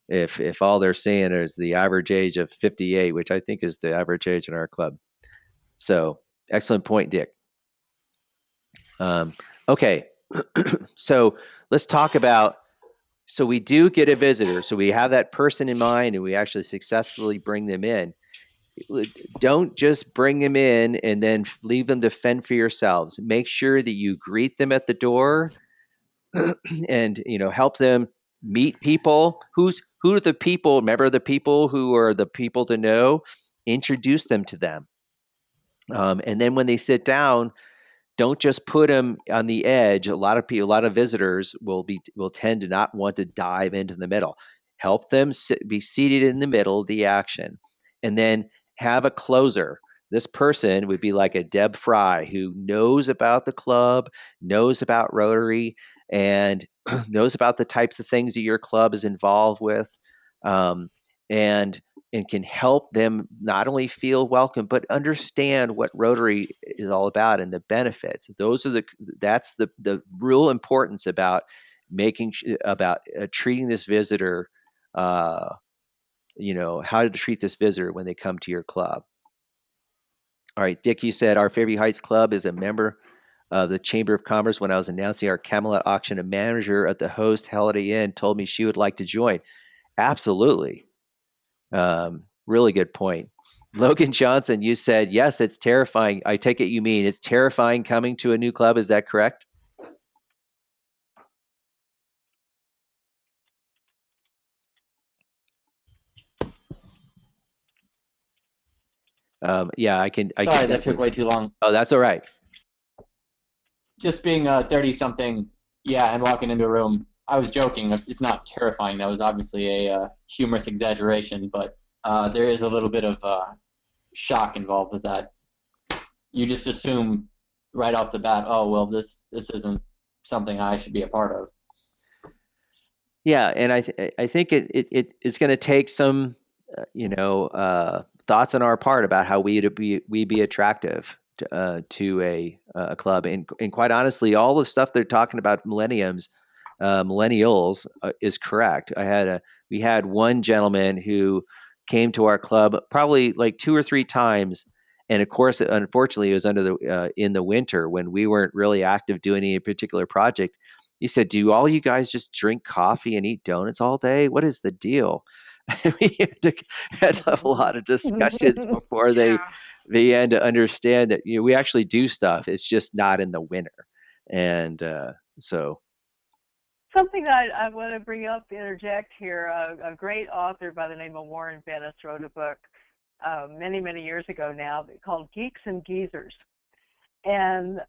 if all they're seeing is the average age of 58, which I think is the average age in our club. So excellent point, Dick. Okay, so let's talk about. So we do get a visitor. So we have that person in mind, and we actually successfully bring them in. Don't just bring them in and then leave them to fend for yourselves. Make sure that you greet them at the door, and help them meet people. Who are the people? Remember the people who are the people to know. Introduce them to them, and then when they sit down, don't just put them on the edge. A lot of visitors will tend to not want to dive into the middle. Help them be seated in the middle of the action, and then have a closer. This person would be like a Deb Fry, who knows about the club, knows about Rotary, and knows about the types of things that your club is involved with, and can help them not only feel welcome but understand what Rotary is all about and the benefits. That's the real importance about treating this visitor. How to treat this visitor when they come to your club. All right, Dick, you said our Fairview Heights Club is a member of the Chamber of Commerce. When I was announcing our Camelot auction, a manager at the host Holiday Inn told me she would like to join. Absolutely. Really good point. Logan Johnson, you said, yes, it's terrifying. I take it you mean it's terrifying coming to a new club. Is that correct? Yeah, I can. Sorry, that took way too long. Oh, that's all right. Just being 30-something, yeah, and walking into a room. I was joking. It's not terrifying. That was obviously a humorous exaggeration, but there is a little bit of shock involved with that. You just assume right off the bat, oh well, this isn't something I should be a part of. Yeah, and I think it's going to take some thoughts on our part about how we be attractive to a club, and quite honestly, all the stuff they're talking about millennials is correct. We had one gentleman who came to our club probably like two or three times, and of course, unfortunately, it was under the in the winter when we weren't really active doing any particular project. He said, "Do all you guys just drink coffee and eat donuts all day? What is the deal?" We had to have a lot of discussions before Yeah. they had to understand that we actually do stuff. It's just not in the winter, and so Something I want to bring up, interject here. A great author by the name of Warren Bennis wrote a book many, many years ago now called Geeks and Geezers. And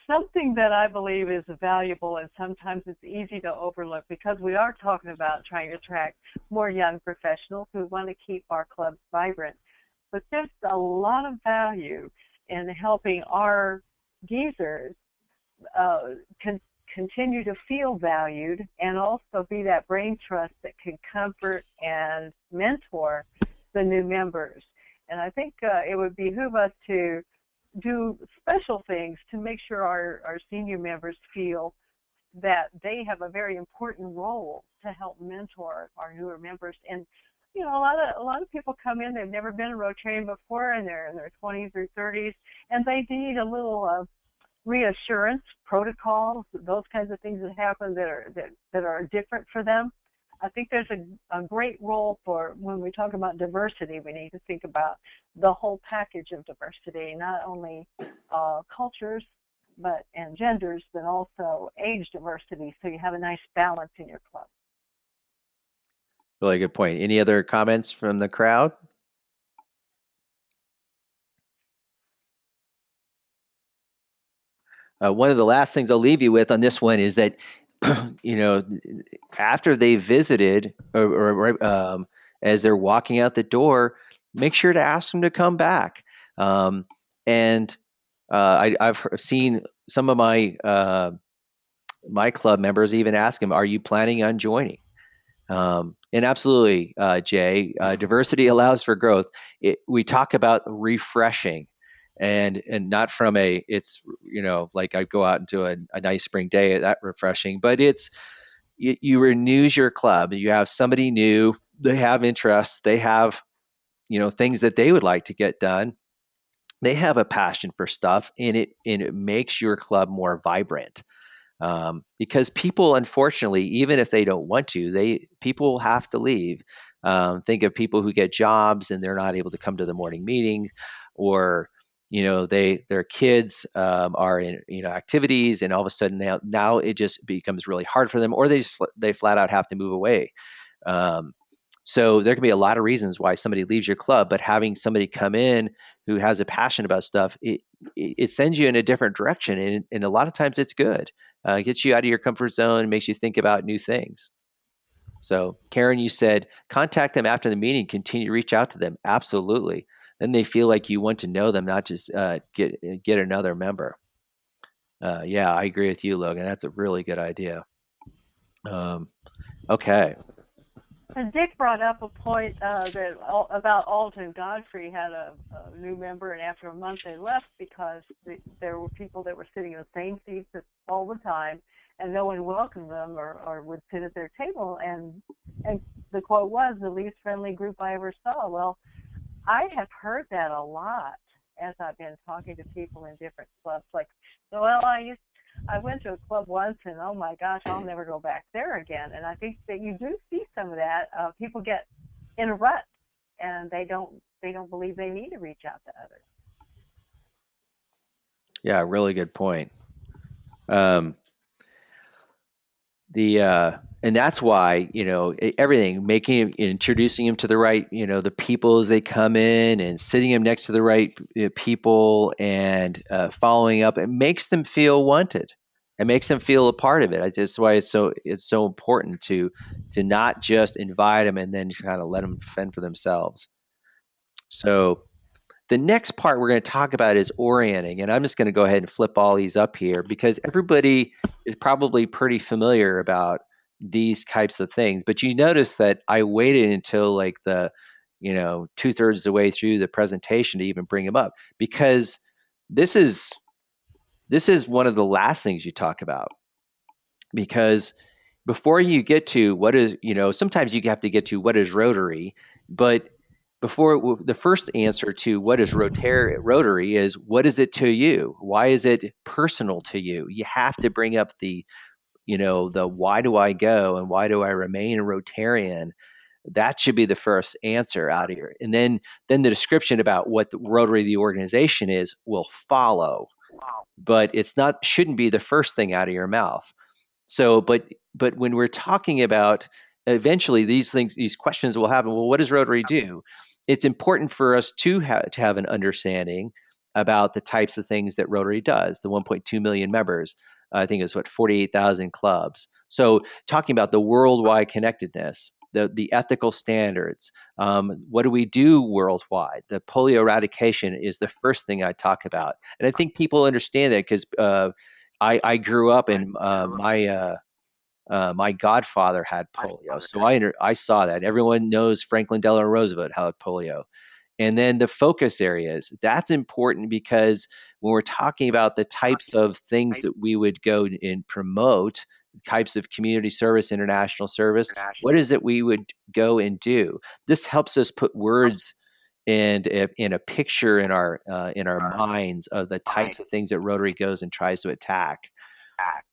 something that I believe is valuable and sometimes it's easy to overlook because we are talking about trying to attract more young professionals who want to keep our clubs vibrant. But there's a lot of value in helping our geezers continue to feel valued and also be that brain trust that can comfort and mentor the new members. And I think it would behoove us to do special things to make sure our senior members feel that they have a very important role to help mentor our newer members. And a lot of people come in, they've never been a Rotarian before, and they're in their 20s or 30s, and they need a little reassurance, protocols, those kinds of things that happen that are different for them. I think there's a great role for when we talk about diversity. We need to think about the whole package of diversity, not only cultures and genders, but also age diversity, so you have a nice balance in your club. really good point. Any other comments from the crowd? One of the last things I'll leave you with on this one is that, after they visited or as they're walking out the door, make sure to ask them to come back. And I've seen some of my club members even ask them, "Are you planning on joining?" And absolutely, Jay, diversity allows for growth. We talk about refreshing, and not from it's like I go out into a nice spring day, that refreshing, but you renews your club. You have somebody new, they have interests, they have things that they would like to get done. They have a passion for stuff, and it makes your club more vibrant. Because people, unfortunately, even if they don't want to, people have to leave. Think of people who get jobs and they're not able to come to the morning meetings, or their kids are in activities, and all of a sudden now it just becomes really hard for them, or they flat out have to move away. So there can be a lot of reasons why somebody leaves your club, but having somebody come in who has a passion about stuff, it sends you in a different direction, and a lot of times it's good. It gets you out of your comfort zone and makes you think about new things. So, Karen, you said contact them after the meeting, continue to reach out to them. Absolutely. Then they feel like you want to know them, not just get another member. Yeah, I agree with you, Logan. That's a really good idea. Okay. And Dick brought up a point about Alton Godfrey had a new member, and after a month they left because there were people that were sitting in the same seats all the time, and no one welcomed them or would sit at their table. And the quote was, "the least friendly group I ever saw." Well, I have heard that a lot as I've been talking to people in different clubs. Like, well, I went to a club once, and oh my gosh, I'll never go back there again. And I think that you do see some of that. People get in a rut, and they don't believe they need to reach out to others. Yeah, really good point. And that's why everything, introducing them to the right the people as they come in, and sitting them next to the right people, and following up, it makes them feel wanted. It makes them feel a part of it. That's why it's so important to not just invite them and then kind of let them fend for themselves. So The next part we're going to talk about is orienting, and I'm just going to go ahead and flip all these up here because everybody is probably pretty familiar about these types of things. But you notice that I waited until like the, 2/3 of the way through the presentation to even bring them up because this is one of the last things you talk about because before you get to what is, sometimes you have to get to what is Rotary, but before the first answer to what is Rotary is what is it to you? Why is it personal to you? You have to bring up the why do I go and why do I remain a Rotarian? That should be the first answer out of here. And then the description about what the Rotary the organization is will follow. But it's not shouldn't be the first thing out of your mouth. So, but when we're talking about eventually these questions will happen. Well, what does Rotary do? It's important for us to have an understanding about the types of things that Rotary does. The 1.2 million members, I think it's 48,000 clubs. So, talking about the worldwide connectedness, the ethical standards, what do we do worldwide? The polio eradication is the first thing I talk about, and I think people understand that because I grew up and my godfather had polio, so I saw that. Everyone knows Franklin Delano Roosevelt had polio. And then the focus areas, that's important because when we're talking about the types of things that we would go and promote, types of community service, international service, what is it we would go and do? This helps us put words and in a picture in our minds of the types of things that Rotary goes and tries to attack.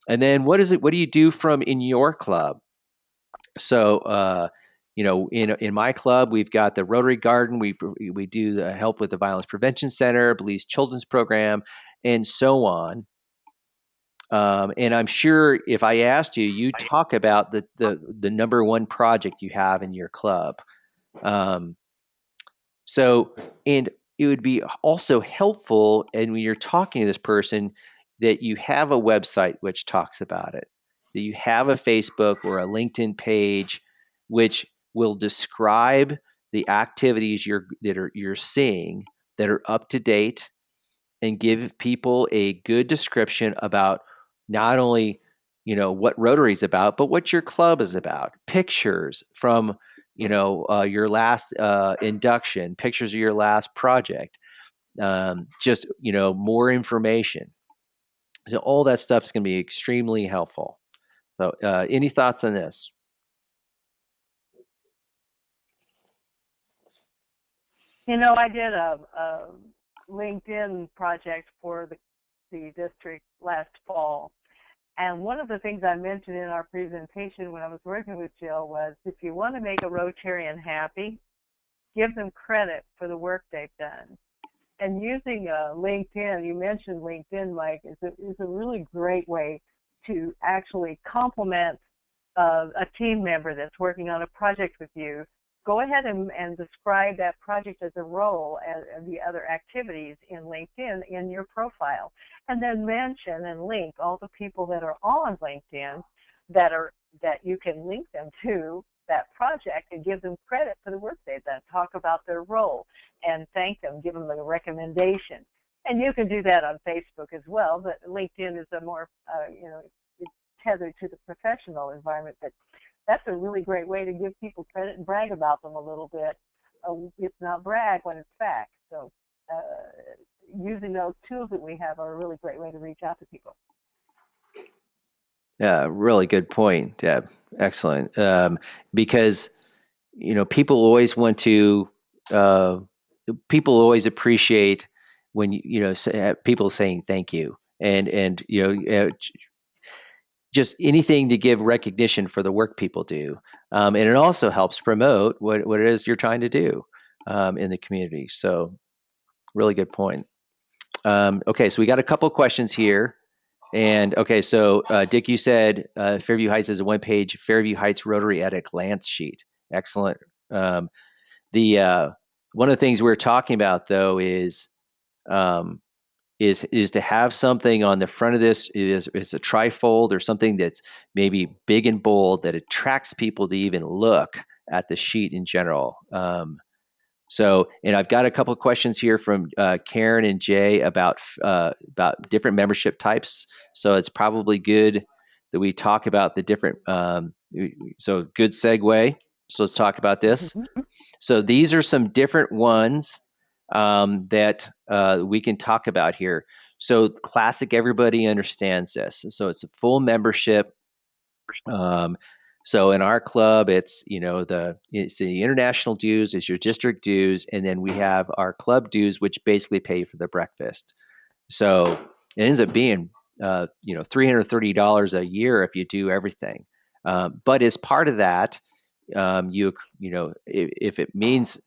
And then what do you do from in your club? So in my club we've got the Rotary Garden. We do the help with the Violence Prevention Center, Belize Children's Program, and so on. And I'm sure if I asked you, you'd talk about the number one project you have in your club. So, and it would be also helpful, and when you're talking to this person, that you have a website which talks about it, that you have a Facebook or a LinkedIn page, which will describe the activities you're seeing that are up to date, and give people a good description about not only what Rotary is about, but what your club is about. Pictures from your last induction, pictures of your last project, just more information. So all that stuff is going to be extremely helpful. So any thoughts on this? I did a LinkedIn project for the district last fall. And one of the things I mentioned in our presentation when I was working with Jill was if you want to make a Rotarian happy, give them credit for the work they've done. And using LinkedIn, you mentioned LinkedIn, Mike, is a really great way to actually compliment a team member that's working on a project with you. Go ahead and describe that project as a role and the other activities in LinkedIn in your profile. And then mention and link all the people that are on LinkedIn that you can link them to that project and give them credit for the work they've done. Talk about their role and thank them, give them a recommendation. And you can do that on Facebook as well, but LinkedIn is a more, it's tethered to the professional environment. But that's a really great way to give people credit and brag about them a little bit. It's not brag when it's fact. So using those tools that we have are a really great way to reach out to people. Yeah, really good point, Deb. Excellent. Because people always want to. People always appreciate when people saying thank you, and just anything to give recognition for the work people do, and it also helps promote what it is you're trying to do in the community. So, really good point. Okay, so we got a couple questions here. And okay, so Dick, you said Fairview Heights is a one-page Fairview Heights Rotary at a glance sheet. Excellent. The one of the things we're talking about though is to have something on the front of this is a trifold or something that's maybe big and bold that attracts people to even look at the sheet in general. So, and I've got a couple of questions here from Karen and Jay about different membership types. So it's probably good that we talk about the different. So good segue. So let's talk about this. So these are some different ones that we can talk about here. So classic, everybody understands this. So it's a full membership. So in our club, it's the international dues, is your district dues, and then we have our club dues, which basically pay for the breakfast. So it ends up being $330 a year if you do everything. But as part of that, if it means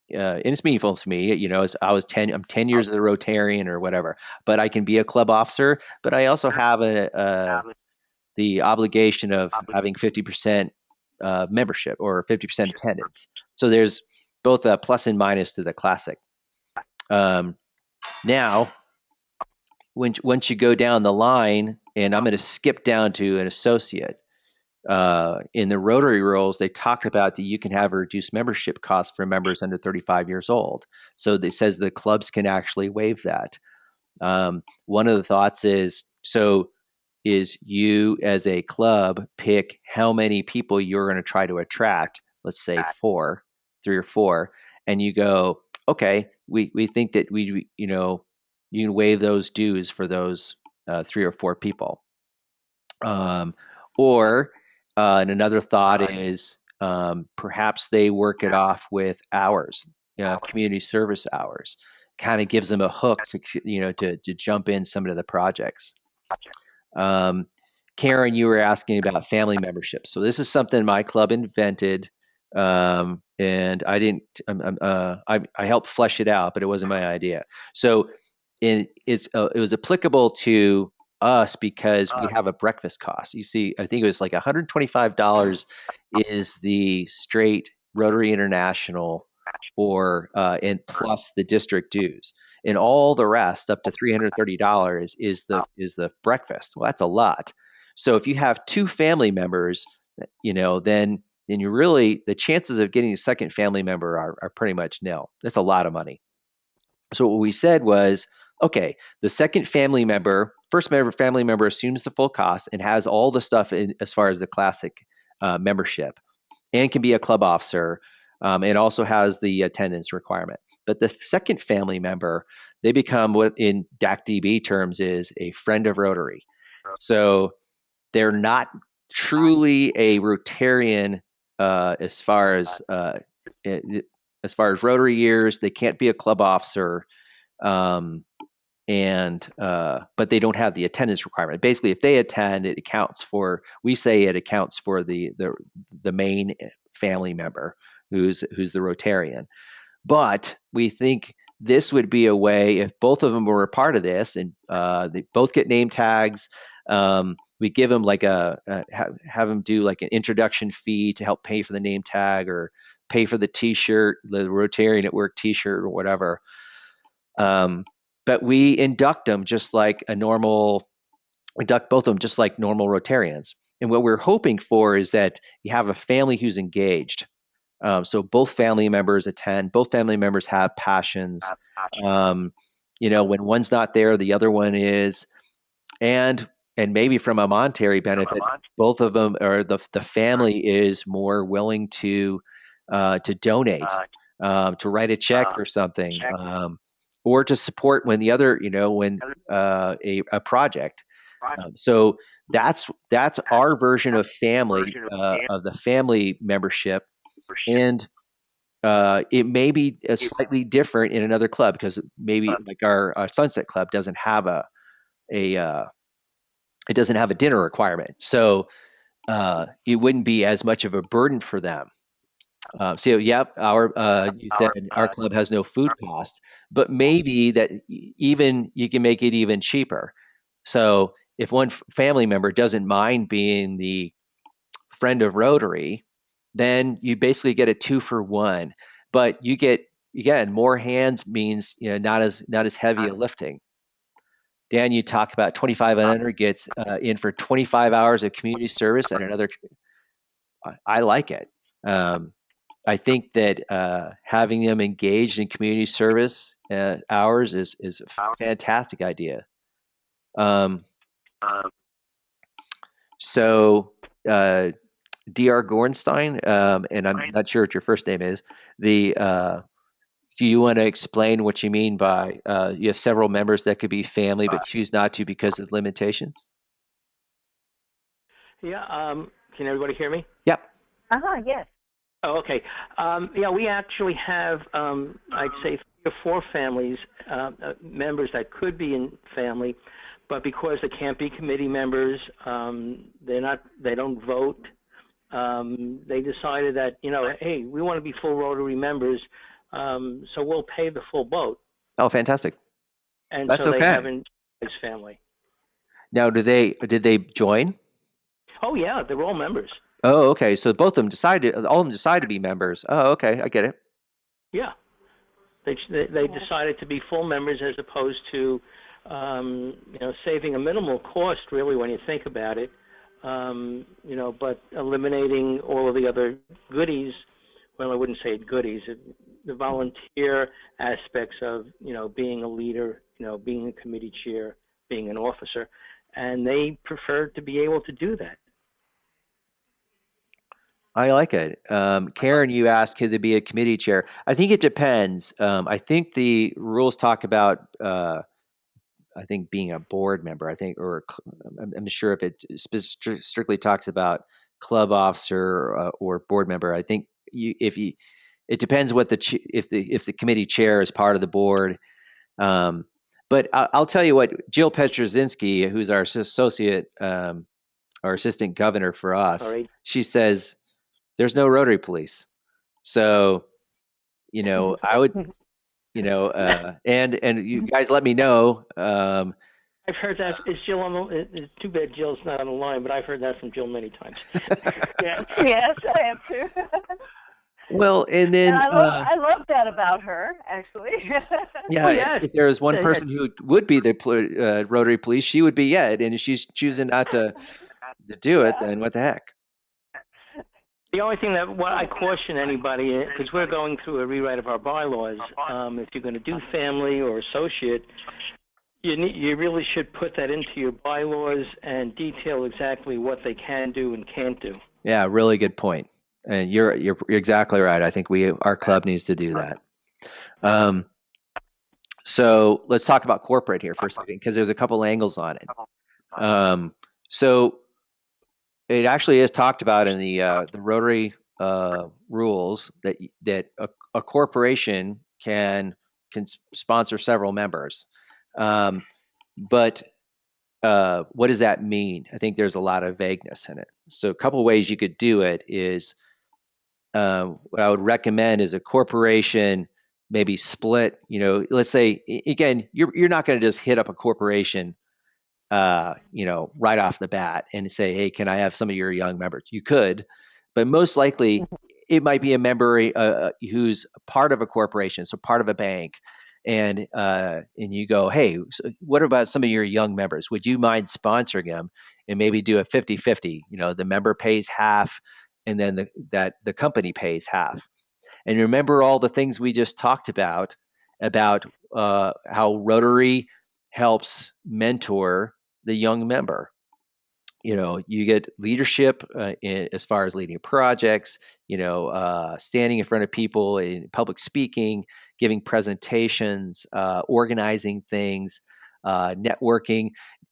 and it's meaningful to me, as I'm 10 years as a Rotarian or whatever, but I can be a club officer, but I also have the obligation of having 50% membership or 50% attendance. So there's both a plus and minus to the classic. Now, once you go down the line, and I'm going to skip down to an associate, in the Rotary rules, they talk about that you can have a reduced membership cost for members under 35 years old. So it says the clubs can actually waive that. One of the thoughts is you as a club pick how many people you're going to try to attract. Let's say 3 or 4, and you go, okay, we think that you can waive those dues for those 3 or 4 people. Or and another thought is perhaps they work it off with hours, community service hours. Kind of gives them a hook to jump in some of the projects. Karen, you were asking about family membership. So this is something my club invented, and I didn't. I helped flesh it out, but it wasn't my idea. So it was applicable to us because we have a breakfast cost. You see, I think it was like $125 is the straight Rotary International, and plus the district dues, and all the rest up to $330 is the breakfast. Well, that's a lot. So if you have 2 family members, then you really, the chances of getting a second family member are pretty much nil. That's a lot of money. So what we said was, okay, the second family member, family member assumes the full cost and has all the stuff as far as the classic membership, and can be a club officer, and also has the attendance requirement. But the second family member, they become what in DAC-DB terms is a friend of Rotary. So they're not truly a Rotarian as far as Rotary years. They can't be a club officer, but they don't have the attendance requirement. Basically, if they attend, it accounts for. We say it accounts for the main family member who's the Rotarian. But we think this would be a way if both of them were a part of this, and they both get name tags. We give them like have them do like an introduction fee to help pay for the name tag or pay for the T-shirt, the Rotarian at Work T-shirt or whatever. But we induct both of them just like normal Rotarians. And what we're hoping for is that you have a family who's engaged. So both family members attend, both family members have passions. When one's not there, the other one is. And maybe from a monetary benefit, both of them, or the family is more willing to donate, to write a check for something, or to support when the other, when a project. So that's our version of family, of the family membership, and it may be slightly different in another club because maybe like our Sunset Club doesn't have it doesn't have a dinner requirement, so it wouldn't be as much of a burden for them. So yep, you said our club has no food cost, but maybe that even you can make it even cheaper. So if one family member doesn't mind being the friend of Rotary, then you basically get a 2-for-1. But you get, again, more hands means not as heavy a lifting. Dan, you talk about 25 and under gets in for 25 hours of community service at another. I like it. I think that having them engaged in community service hours is a fantastic idea. Um, so, Dr. Gornstein, and I'm not sure what your first name is. The Do you want to explain what you mean by you have several members that could be family but choose not to because of limitations? Yeah. Can everybody hear me? Yep. Yes. Oh, okay. Yeah, we actually have, I'd say, 3 or 4 families, members that could be in family, but because they can't be committee members, they don't vote. They decided that, hey, we want to be full Rotary members, so we'll pay the full boat. Oh, fantastic. And That's so they okay. haven't as family. Now, did they join? Oh yeah, they're all members. Oh, okay. So all of them decided to be members. Oh, okay. I get it. Yeah. They decided to be full members as opposed to, saving a minimal cost really when you think about it, but eliminating all of the other goodies. Well, I wouldn't say goodies. The volunteer aspects of, being a leader, being a committee chair, being an officer, and they prefer to be able to do that. I like it. Karen, you asked, could there be a committee chair? I think it depends. I think the rules talk about, I think being a board member. I think, I'm sure if it strictly talks about club officer or board member. I think it depends what if the committee chair is part of the board. But I'll tell you what, Jill Petrozinski, who's our associate, our assistant governor for us, All right. she says there's no Rotary police. So, I would, and you guys let me know. I've heard that. Is Jill on the? It's too bad Jill's not on the line, but I've heard that from Jill many times. Yes, I have too. Well, and then I love that about her, actually. Yeah, if there was one person who would be the Rotary police, she would be it. And if she's choosing not to do it, then what the heck? The only thing that what I caution anybody, because we're going through a rewrite of our bylaws, if you're going to do family or associate, you really should put that into your bylaws and detail exactly what they can do and can't do. Yeah, really good point. And you're exactly right. I think our club needs to do that. So let's talk about corporate here for a second, because there's a couple angles on it. So it actually is talked about in the Rotary rules that a corporation can sponsor several members. But what does that mean? I think there's a lot of vagueness in it. So a couple ways you could do it is, what I would recommend is a corporation maybe split. Let's say, again, you're not going to just hit up a corporation, right off the bat and say, hey, can I have some of your young members? You could, but most likely it might be a member who's part of a corporation, so part of a bank. And you go, hey, so what about some of your young members? Would you mind sponsoring them and maybe do a 50-50? The member pays half, and then the company pays half. And remember all the things we just talked about how Rotary helps mentor the young member. You get leadership as far as leading projects, standing in front of people in public speaking, giving presentations, organizing things, networking,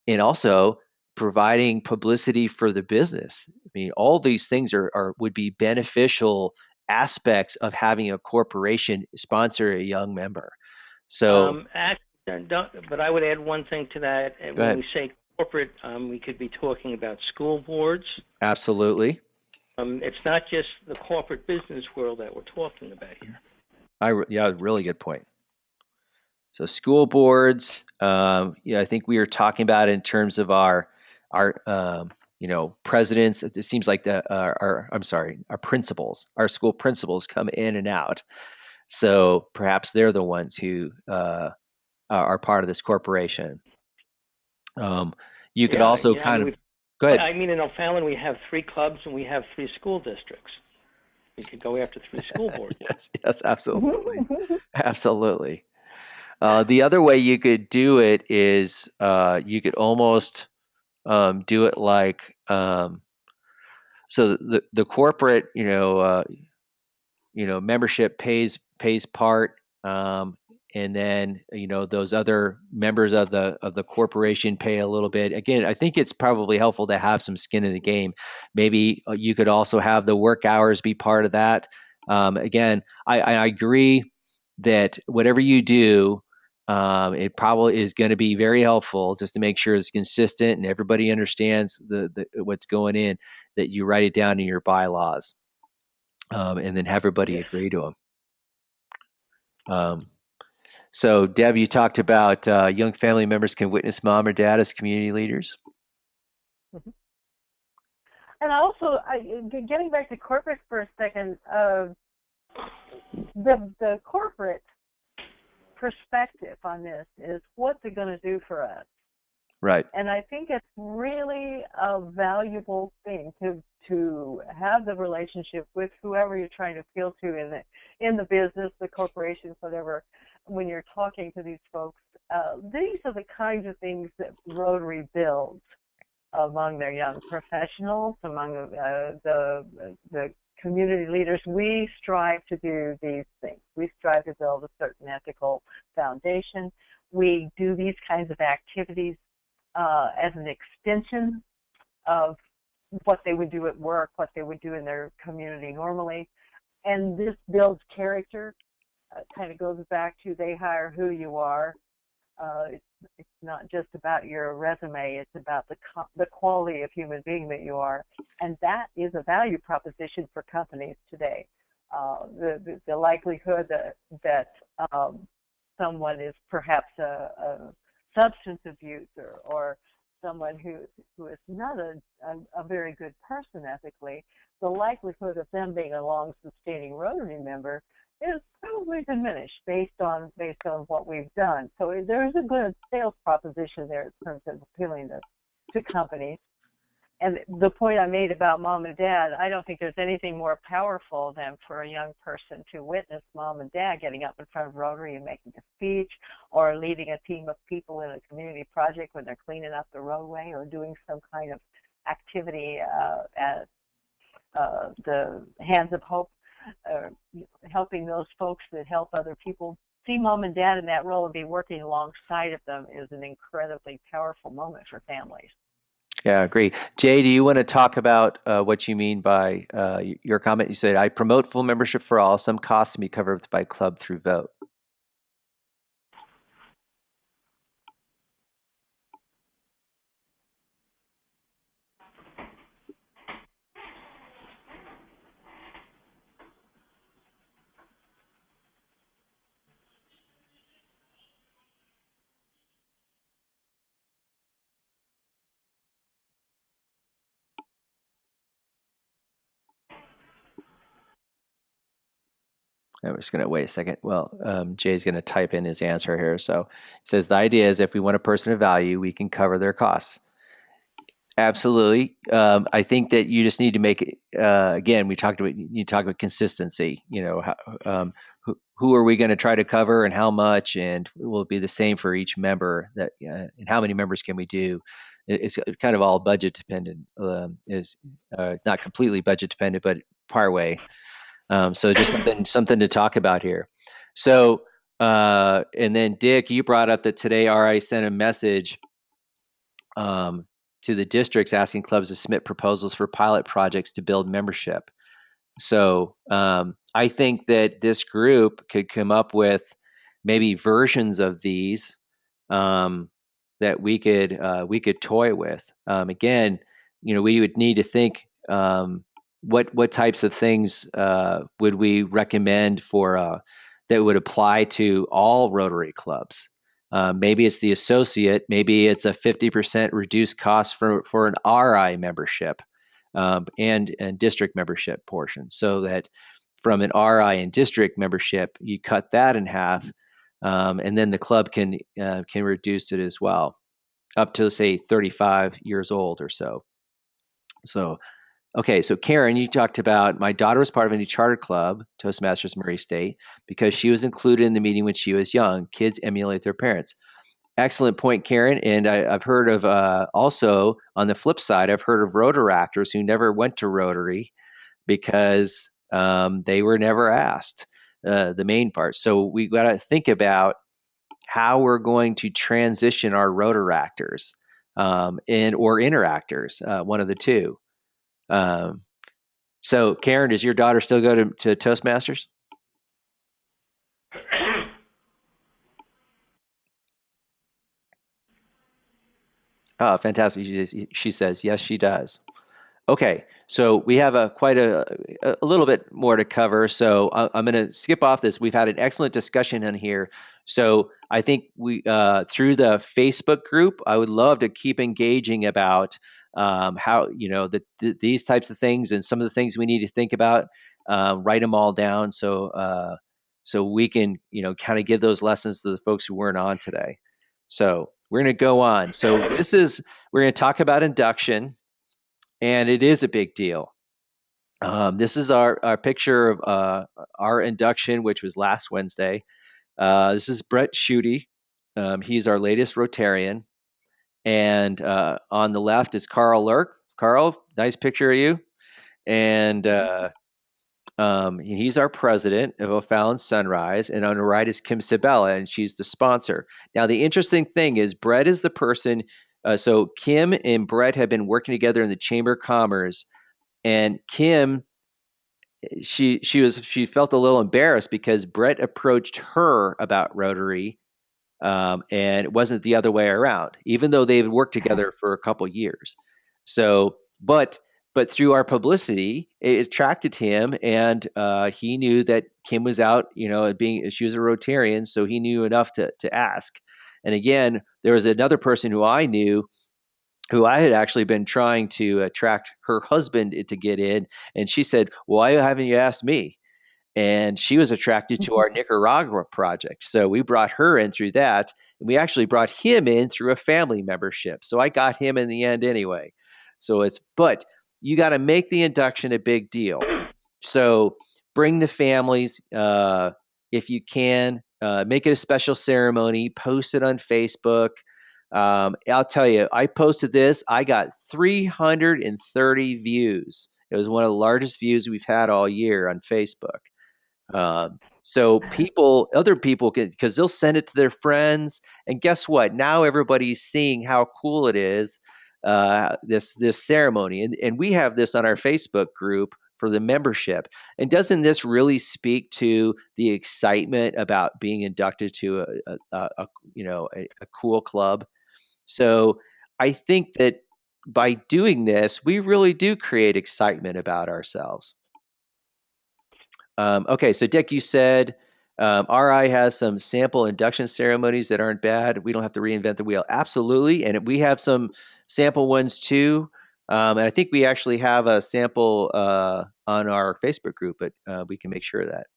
and also providing publicity for the business. I mean, all these things would be beneficial aspects of having a corporation sponsor a young member. So, but I would add one thing to that. When we say corporate, we could be talking about school boards. Absolutely. It's not just the corporate business world that we're talking about here. Really good point. So school boards, I think we were talking about it in terms of our presidents. It seems like our principals, our school principals come in and out. So perhaps they're the ones who are part of this corporation. You could also go ahead. I mean, in O'Fallon, we have 3 clubs and we have 3 school districts. You could go after through the school board. Yes, absolutely, absolutely. The other way you could do it is you could almost do it like so the corporate, membership pays part, and then those other members of the corporation pay a little bit. Again, I think it's probably helpful to have some skin in the game. Maybe you could also have the work hours be part of that. Again, I agree that whatever you do, it probably is going to be very helpful just to make sure it's consistent and everybody understands the what's going in, that you write it down in your bylaws, and then have everybody agree to them. So, Deb, you talked about young family members can witness mom or dad as community leaders. And also, getting back to corporate for a second, the corporate perspective on this is what they're going to do for us. Right. And I think it's really a valuable thing to have the relationship with whoever you're trying to appeal to in the business, the corporation, whatever. When you're talking to these folks, these are the kinds of things that Rotary builds among their young professionals, among the community leaders. We strive to do these things. We strive to build a certain ethical foundation. We do these kinds of activities as an extension of what they would do at work, what they would do in their community normally. And this builds character. Kind of goes back to they hire who you are. It's not just about your resume. It's about the quality of human being that you are. And that is a value proposition for companies today. The likelihood that someone is perhaps a substance abuse or someone who is not a very good person ethically, the likelihood of them being a long-sustaining Rotary member is probably diminished based on what we've done. So there's a good sales proposition there in terms of appealing to companies. And the point I made about mom and dad, I don't think there's anything more powerful than for a young person to witness mom and dad getting up in front of Rotary and making a speech, or leading a team of people in a community project when they're cleaning up the roadway, or doing some kind of activity at the Hands of Hope, helping those folks that help other people. See mom and dad in that role and be working alongside of them is an incredibly powerful moment for families. Yeah, I agree. Jay, do you want to talk about what you mean by your comment? You said, I promote full membership for all. Some costs can be covered by club through vote. I'm just going to wait a second. Well, Jay's going to type in his answer here. So it says, the idea is if we want a person of value, we can cover their costs. Absolutely. I think that you just need to make it, again, you talked about consistency. Who are we going to try to cover and how much, and will it be the same for each member, and how many members can we do? It's kind of all budget dependent, is not completely budget dependent, but part way. So just something to talk about here. So, and then Dick, you brought up that today RI sent a message to the districts asking clubs to submit proposals for pilot projects to build membership. So I think that this group could come up with maybe versions of these that we could toy with. Again, we would need to think what types of things would we recommend for that would apply to all Rotary clubs. Maybe it's the associate. Maybe it's a 50% reduced cost for an RI membership and district membership portion, so that from an RI and district membership, you cut that in half, and then the club can reduce it as well, up to say 35 years old or so. So Okay, so Karen, you talked about my daughter was part of a new charter club, Toastmasters Murray State, because she was included in the meeting when she was young. Kids emulate their parents. Excellent point, Karen. And I've heard of also on the flip side, I've heard of Rotaractors who never went to Rotary because they were never asked the main part. So we got to think about how we're going to transition our Rotaractors and or interactors, one of the two. Um, so, Karen, does your daughter still go to Toastmasters? Oh, fantastic. She says, yes, she does. Okay, so we have quite a little bit more to cover. So I'm going to skip off this. We've had an excellent discussion on here. So I think we through the Facebook group, I would love to keep engaging about how these types of things and some of the things we need to think about. Write them all down so we can kind of give those lessons to the folks who weren't on today. So we're going to go on. So we're going to talk about induction. And it is a big deal. This is our picture of our induction, which was last Wednesday. This is Brett Schutte. He's our latest Rotarian. And on the left is Carl Lurk. Carl, nice picture of you. And he's our president of O'Fallon Sunrise. And on the right is Kim Sabella, and she's the sponsor. Now, the interesting thing is Brett is the person. So Kim and Brett have been working together in the Chamber of Commerce. And Kim, she felt a little embarrassed because Brett approached her about Rotary, and it wasn't the other way around, even though they've worked together for a couple years. So, but through our publicity, it attracted him, and he knew that Kim was out, she was a Rotarian, so he knew enough to ask. And again, there was another person who I knew who I had actually been trying to attract her husband to get in. And she said, why haven't you asked me? And she was attracted to our Nicaragua project. So we brought her in through that. And we actually brought him in through a family membership. So I got him in the end anyway. But you got to make the induction a big deal. So bring the families if you can. Make it a special ceremony. Post it on Facebook. I'll tell you, I posted this. I got 330 views. It was one of the largest views we've had all year on Facebook. So other people because they'll send it to their friends, and guess what? Now everybody's seeing how cool it is. This ceremony, and we have this on our Facebook group for the membership. And doesn't this really speak to the excitement about being inducted to a cool club? So I think that by doing this, we really do create excitement about ourselves. Okay, so Dick, you said RI has some sample induction ceremonies that aren't bad. We don't have to reinvent the wheel. Absolutely, and we have some sample ones too. And I think we actually have a sample on our Facebook group, but we can make sure of that.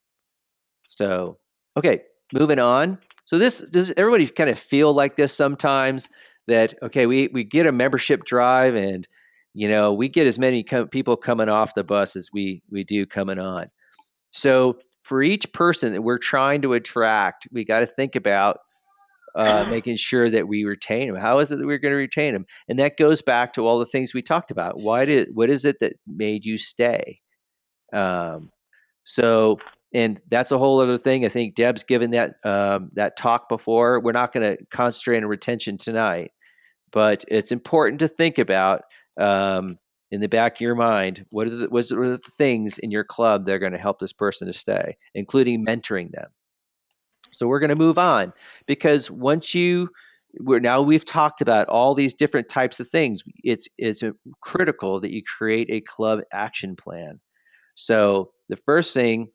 So, okay, moving on. So does everybody kind of feel like this sometimes that, okay, we get a membership drive and, we get as many people coming off the bus as we do coming on. So for each person that we're trying to attract, we got to think about making sure that we retain them. How is it that we're going to retain them? And that goes back to all the things we talked about. What is it that made you stay? And that's a whole other thing. I think Deb's given that talk before. We're not going to concentrate on retention tonight, but it's important to think about in the back of your mind, what are the things in your club that are going to help this person to stay, including mentoring them. So we're going to move on because we've talked about all these different types of things. It's critical that you create a club action plan. So the first thing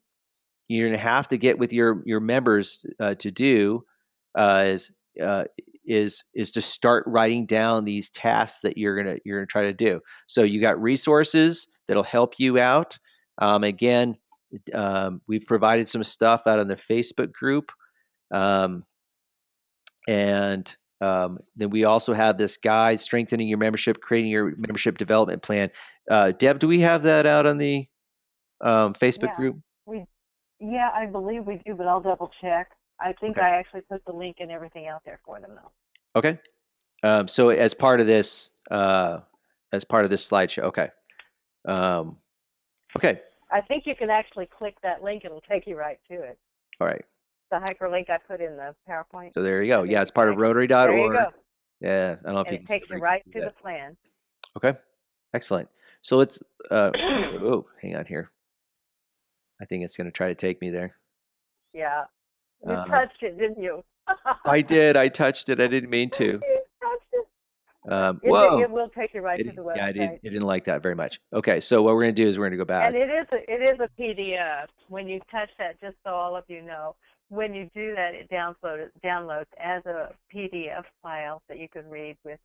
you're going to have to get with your members to do is to start writing down these tasks that you're gonna try to do. So you got resources that'll help you out. Again, we've provided some stuff out on the Facebook group, and Then we also have this guide, strengthening your membership, creating your membership development plan. Deb, do we have that out on the Facebook Yeah, group? yeah, I believe we do, but I'll double check. I think Okay. I actually put the link and everything out there for them though. Okay. So as part of this slideshow, okay. Um, okay. I think you can actually click that link; it'll take you right to it. All right. The hyperlink I put in the PowerPoint. So there you go. I think Yeah, you it's can part of actually, Rotary.org. there you go, Yeah, I don't know if and you it can takes see you it. right to the plan. Okay. Excellent. So let's. Oh, hang on here. I think it's going to try to take me there. Yeah, you Uh, touched it, didn't you? I did. I touched it. I didn't mean to. You touched it. Whoa. It will take you right to the website. Yeah, it didn't like that very much. Okay, so what we're going to do is we're going to go back. And it is a PDF. When you touch that, just so all of you know, when you do that, it downloads as a PDF file that you can read with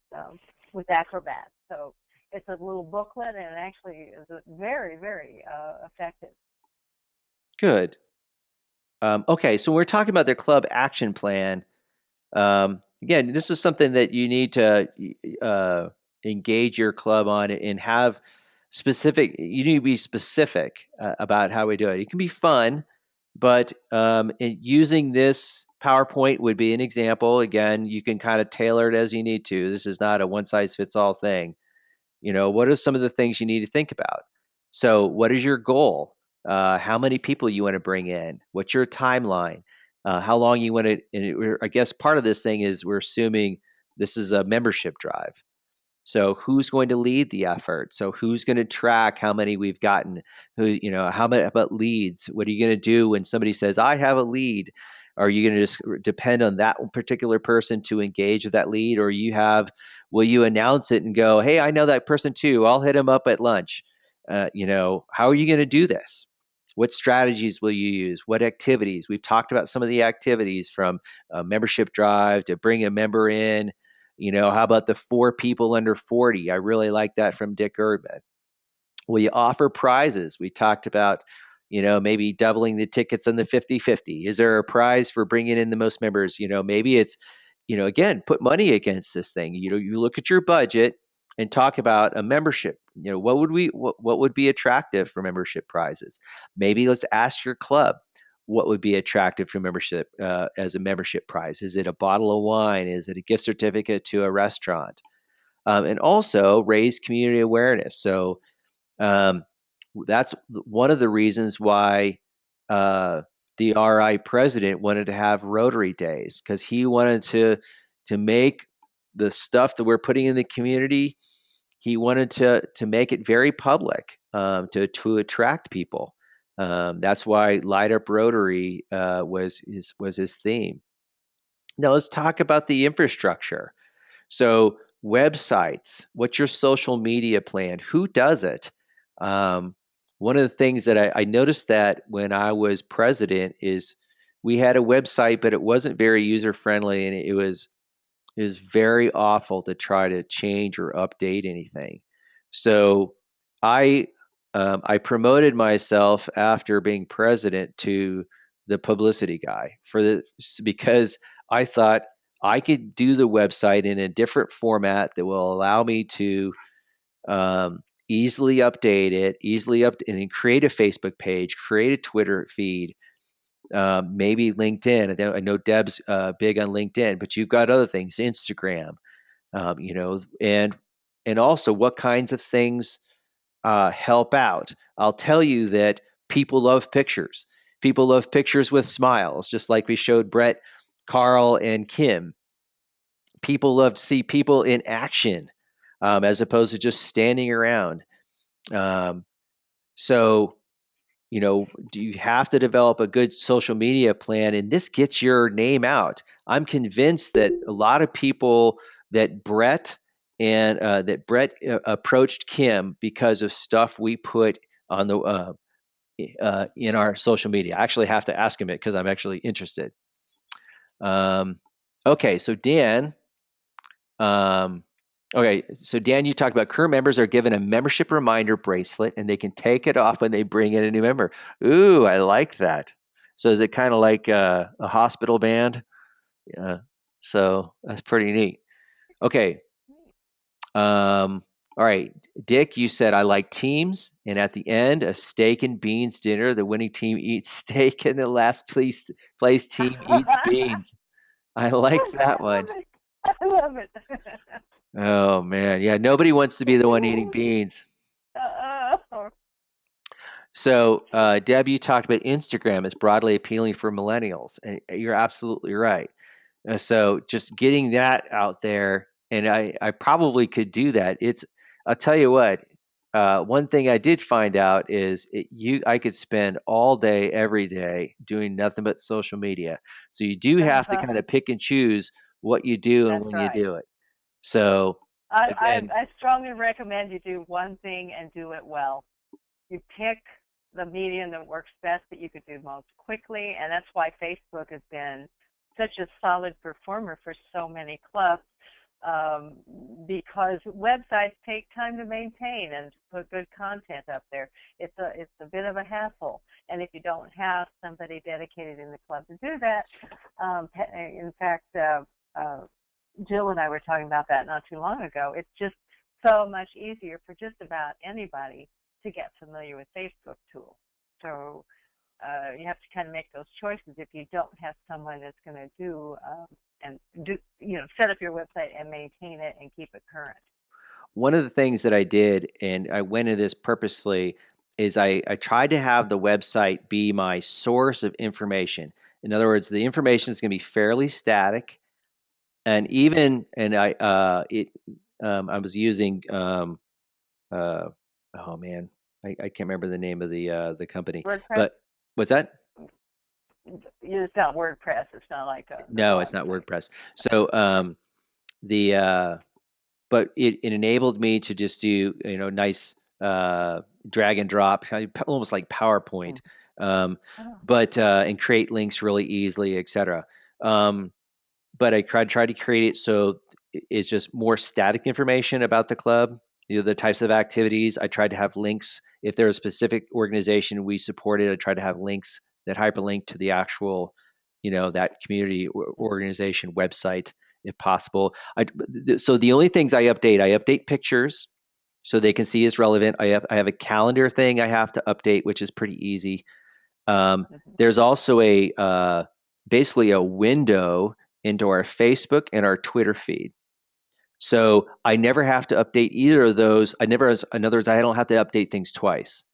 Acrobat. So it's a little booklet, and it actually is very, very effective. Good. Okay, so we're talking about the club action plan. Again, this is something that you need to engage your club on and have specific. You need to be specific about how we do it. It can be fun, but using this PowerPoint would be an example. Again, you can kind of tailor it as you need to. This is not a one size fits all thing. What are some of the things you need to think about? So, what is your goal? How many people you want to bring in? What's your timeline? How long you want to? And I guess part of this thing is we're assuming this is a membership drive. So, who's going to lead the effort? So, who's going to track how many we've gotten? How many about leads? What are you going to do when somebody says, "I have a lead"? Are you going to just depend on that particular person to engage with that lead, or will you announce it and go, "Hey, I know that person too. I'll hit him up at lunch." How are you going to do this? What strategies will you use? What activities? We've talked about some of the activities from a membership drive to bring a member in. How about the 4 people under 40? I really like that from Dick Erdman. Will you offer prizes? We talked about, maybe doubling the tickets on the 50-50. Is there a prize for bringing in the most members? Maybe it's, again, put money against this thing. You look at your budget and talk about a membership. What would be attractive for membership prizes? Maybe let's ask your club what would be attractive for membership as a membership prize. Is it a bottle of wine? Is it a gift certificate to a restaurant? And also raise community awareness. So that's one of the reasons why the RI president wanted to have Rotary Days, because he wanted to make the stuff that we're putting in the community. He wanted to make it very public, to attract people. That's why Light Up Rotary was his theme. Now let's talk about the infrastructure. So websites, what's your social media plan? Who does it? One of the things that I noticed that when I was president is we had a website, but it wasn't very user friendly, and it was very awful to try to change or update anything. So I I promoted myself after being president to the publicity guy because I thought I could do the website in a different format that will allow me to easily update it, and then create a Facebook page, create a Twitter feed, maybe LinkedIn. I know Deb's big on LinkedIn, but you've got other things, Instagram, and also what kinds of things help out. I'll tell you that people love pictures. People love pictures with smiles, just like we showed Brett, Carl, and Kim. People love to see people in action as opposed to just standing around. Um, so, do you have to develop a good social media plan? And this gets your name out. I'm convinced that a lot of people that Brett approached Kim because of stuff we put on the in our social media. I actually have to ask him it because I'm actually interested. Okay, so Dan. Okay, so Dan, you talked about current members are given a membership reminder bracelet, and they can take it off when they bring in a new member. Ooh, I like that. So is it kind of like a hospital band? So that's pretty neat. Okay. All right. Dick, you said I like teams, and at the end, a steak and beans dinner. The winning team eats steak, and the last place team eats beans. I like that I love one. it. I love it. Oh man, yeah. Nobody wants to be the one eating beans. Oh, So, Deb, you talked about Instagram as broadly appealing for millennials, and you're absolutely right. So just getting that out there, and I probably could do that. I'll tell you what, one thing I did find out is I could spend all day, every day doing nothing but social media. So you do have to kind of pick and choose what you do and that's when you right. do it. So again, I strongly recommend you do one thing and do it well. You pick the medium that works best, that you could do most quickly, and that's why Facebook has been such a solid performer for so many clubs, because websites take time to maintain and put good content up there. It's a bit of a hassle, and if you don't have somebody dedicated in the club to do that, in fact, Jill and I were talking about that not too long ago. It's just so much easier for just about anybody to get familiar with Facebook tools. So you have to kind of make those choices if you don't have someone that's going to set up your website and maintain it and keep it current. one of the things that I did, and I went into this purposefully, is I tried to have the website be my source of information. In other words, the information is going to be fairly static, and even and I was using uh, oh man, I can't remember the name of the company, WordPress? but what's that? It's not WordPress. It's not like a No, blog it's not site. WordPress. So the but it enabled me to just do nice drag and drop, almost like PowerPoint, um, Oh. but and create links really easily, etc. Um, but I tried to create it so it's just more static information about the club, the types of activities. I tried to have links if there's a specific organization we supported. I tried to have links that hyperlink to the actual, that community organization website if possible. So the only things I update pictures so they can see is relevant. I have a calendar thing I have to update, which is pretty easy. There's also basically a window into our Facebook and our Twitter feed. So I never have to update either of those. In other words, I don't have to update things twice,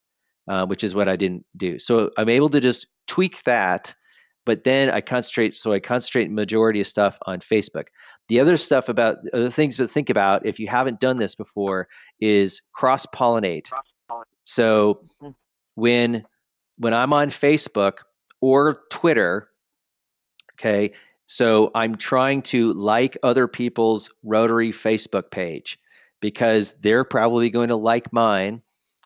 which is what I didn't do. So I'm able to just tweak that, but then I concentrate. So I concentrate majority of stuff on Facebook. The other things to think about if you haven't done this before is cross pollinate. So when I'm on Facebook or Twitter, okay, so I'm trying to like other people's Rotary Facebook page because they're probably going to like mine.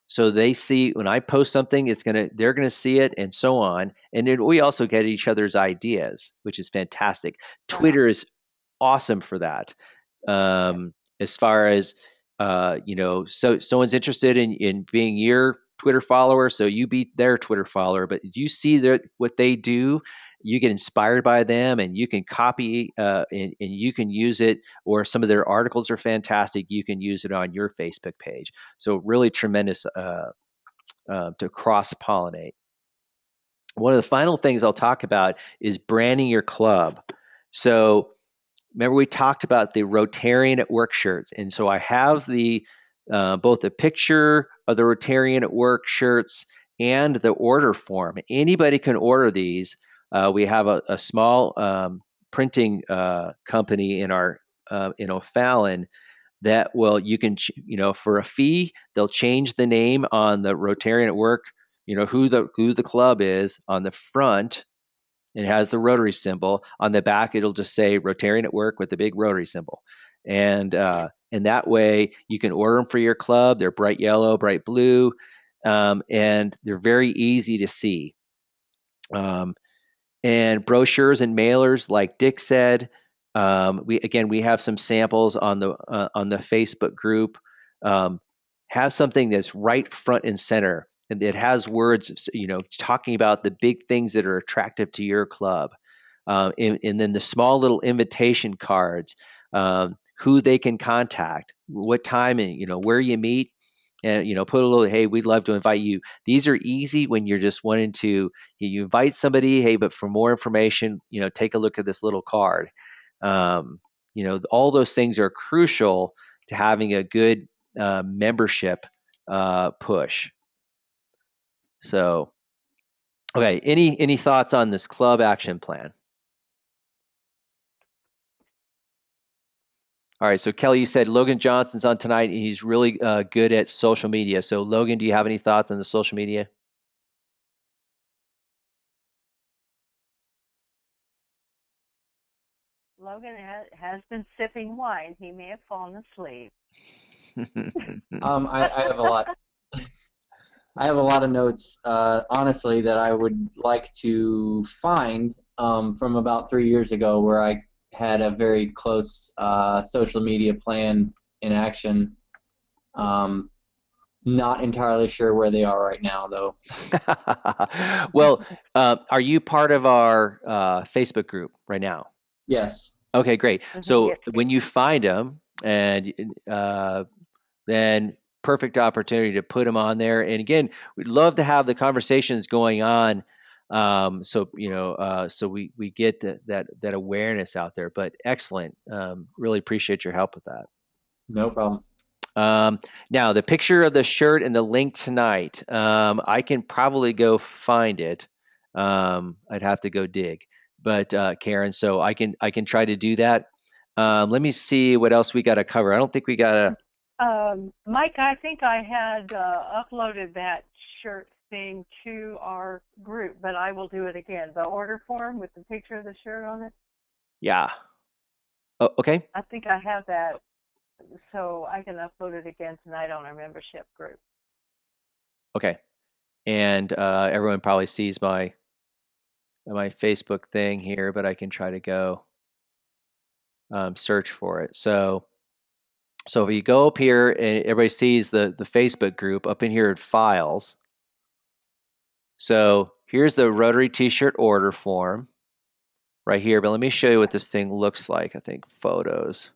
So they see when I post something, they're gonna see it, and so on. And then we also get each other's ideas, which is fantastic. Twitter is awesome for that. As far as so someone's interested in being your Twitter follower, so you be their Twitter follower, but you see what they do, you get inspired by them, and you can copy and you can use it, or some of their articles are fantastic. You can use it on your Facebook page. So really tremendous to cross pollinate. One of the final things I'll talk about is branding your club. So remember we talked about the Rotarian at Work shirts, and so I have the both the picture of the Rotarian at Work shirts and the order form. Anybody can order these. We have a small printing company in O'Fallon that will you can for a fee they'll change the name on the Rotarian at Work. Who the club is on the front. It has the Rotary symbol. On the back, it'll just say Rotarian at Work with the big Rotary symbol. And that way you can order them for your club. They're bright yellow, bright blue, and they're very easy to see. And brochures and mailers, like Dick said, we have some samples on the Facebook group. Have something that's right front and center, and it has words, talking about the big things that are attractive to your club. and then the small little invitation cards, who they can contact, what time, and where you meet, and put a little, hey, we'd love to invite you. These are easy when you're just wanting to, you invite somebody, hey, but for more information, take a look at this little card. All those things are crucial to having a good membership push. So, okay, any thoughts on this club action plan? All right, so Kelly, you said Logan Johnson's on tonight, and he's really good at social media. So, Logan, do you have any thoughts on the social media? Logan has been sipping wine. He may have fallen asleep. I have a lot. I have a lot of notes, honestly, that I would like to find from about 3 years ago, where I had a very close social media plan in action. Not entirely sure where they are right now, though. Well, are you part of our Facebook group right now? Yes. Okay, great. So Yes, when you find them, and then perfect opportunity to put them on there. And again, we'd love to have the conversations going on. So so we get that awareness out there. But excellent. Really appreciate your help with that. No problem. Now the picture of the shirt and the link tonight. I can probably go find it. I'd have to go dig, but Karen, so I can try to do that. Let me see what else we got to cover. I don't think we got to. Mike, I think I had uploaded that shirt thing to our group, but I will do it again. The order form with the picture of the shirt on it. Yeah. Oh, okay. I think I have that, so I can upload it again tonight on our membership group. Okay. And everyone probably sees my Facebook thing here, but I can try to go search for it. So if you go up here and everybody sees the Facebook group up in here at files. So here's the Rotary T-shirt order form right here. But let me show you what this thing looks like. I think photos.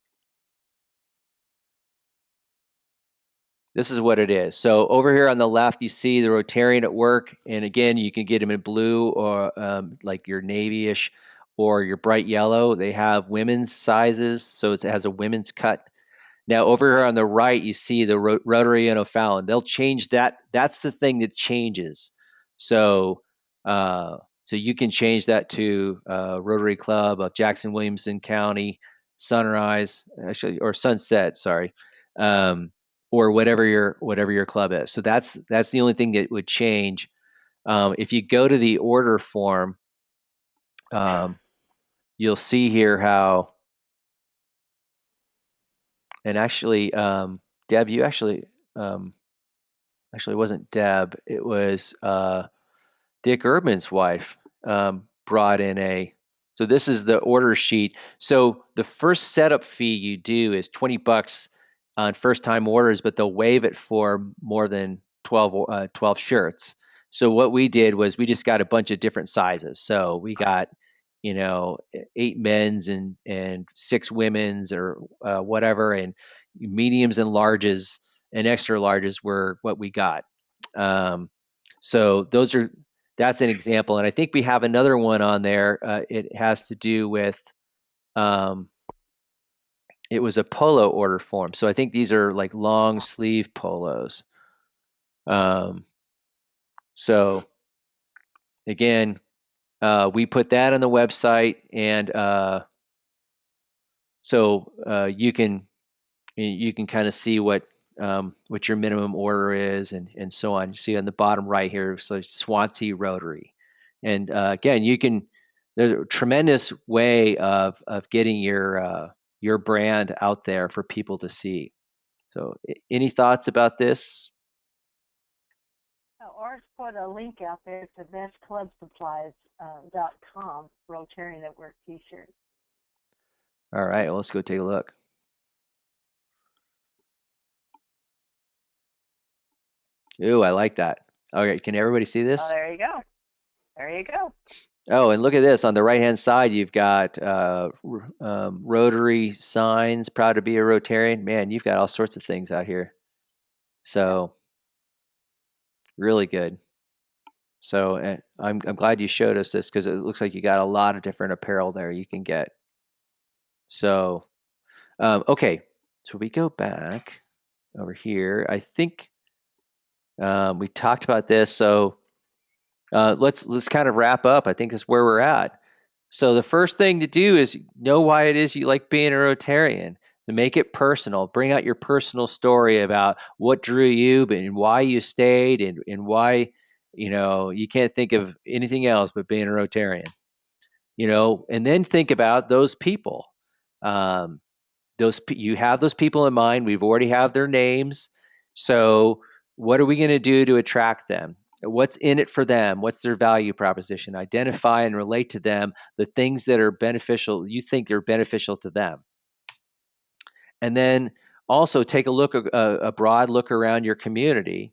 This is what it is. So over here on the left, you see the Rotarian at work. And again, you can get them in blue or like your navy-ish or your bright yellow. They have women's sizes, so it has a women's cut. Now over here on the right, you see the Rotary and O'Fallon. They'll change that. That's the thing that changes. So so you can change that to Rotary Club of Jackson Williamson County, Sunrise, actually, or Sunset. Sorry. Or whatever your club is. So that's the only thing that would change. If you go to the order form, you'll see here how. And actually, Deb, you actually it wasn't Deb. It was Dick Urban's wife brought in a. So this is the order sheet. So the first setup fee you do is $20 on first time orders, but they'll waive it for more than 12 shirts. So what we did was we just got a bunch of different sizes. So we got 8 men's and 6 women's or whatever, and mediums and larges and extra larges were what we got. So that's an example, and I think we have another one on there. It has to do with it was a polo order form. So I think these are like long sleeve polos. So again, we put that on the website, and so you can kind of see what your minimum order is, and so on. You see on the bottom right here, so Swansea Rotary, and again, there's a tremendous way of getting your brand out there for people to see. So, any thoughts about this? Ours put a link out there to bestclubsupplies.com Rotarian at Work T-shirt. All right, well, let's go take a look. Ooh, I like that. Okay, can everybody see this? Oh, there you go. There you go. Oh, and look at this. On the right-hand side, you've got Rotary signs, proud to be a Rotarian. Man, you've got all sorts of things out here. So really good. So I'm glad you showed us this because it looks like you got a lot of different apparel there you can get. So okay, so we go back over here. I think we talked about this. So let's kind of wrap up. I think that's where we're at. So the first thing to do is know why it is you like being a Rotarian. To make it personal, bring out your personal story about what drew you and why you stayed and why you can't think of anything else but being a Rotarian. And then think about those people. Um, you have those people in mind. We've already have their names. So what are we going to do to attract them? What's in it for them? What's their value proposition? Identify and relate to them the things that are beneficial, you think are beneficial to them. And then also take a broad look around your community,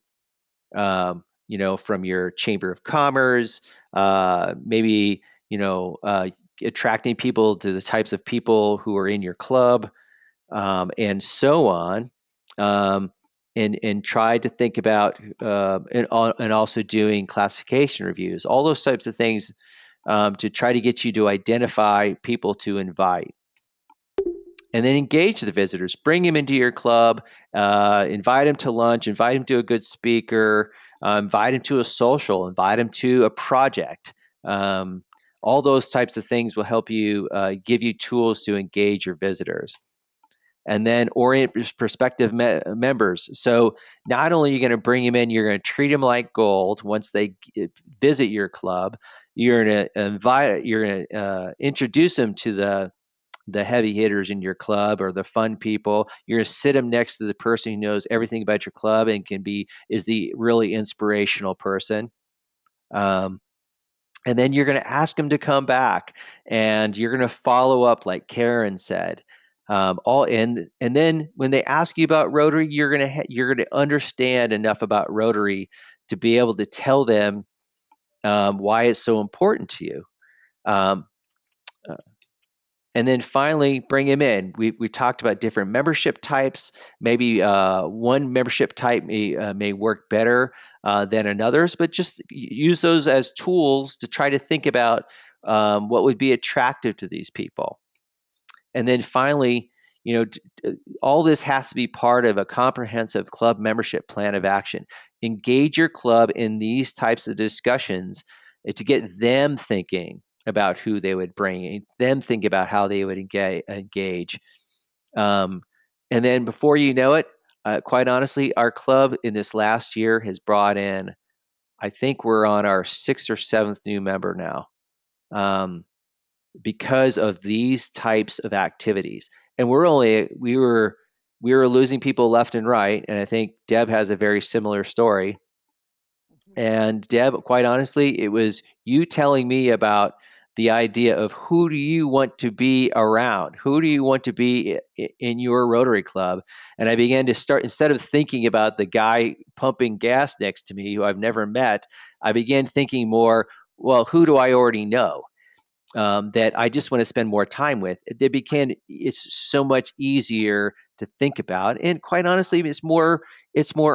from your Chamber of Commerce, maybe, attracting people to the types of people who are in your club, and so on, and try to think about and also doing classification reviews, all those types of things, to try to get you to identify people to invite. And then engage the visitors, bring them into your club, invite them to lunch, invite them to a good speaker, invite them to a social, invite them to a project. All those types of things will help you, give you tools to engage your visitors. And then orient prospective members. So not only are you going to bring them in, you're going to treat them like gold once they visit your club. You're going to introduce them to the heavy hitters in your club or the fun people. You're going to sit them next to the person who knows everything about your club and is the really inspirational person. And then you're going to ask them to come back, and you're going to follow up, like Karen said. And then when they ask you about Rotary, you're going to understand enough about Rotary to be able to tell them why it's so important to you. And then finally, bring them in. We talked about different membership types. Maybe one membership type may work better than another's, but just use those as tools to try to think about what would be attractive to these people. And then finally, all this has to be part of a comprehensive club membership plan of action. Engage your club in these types of discussions to get them thinking about who they would bring, them think about how they would engage. And then before you know it, quite honestly, our club in this last year has brought in, I think we're on our 6th or 7th new member now, because of these types of activities. And we were losing people left and right, and I think Deb has a very similar story. And Deb, quite honestly, it was you telling me about the idea of who do you want to be around? Who do you want to be in your Rotary Club? And I began to start, instead of thinking about the guy pumping gas next to me who I've never met, I began thinking more, well, who do I already know? That I just want to spend more time with. It's so much easier to think about, and quite honestly, it's more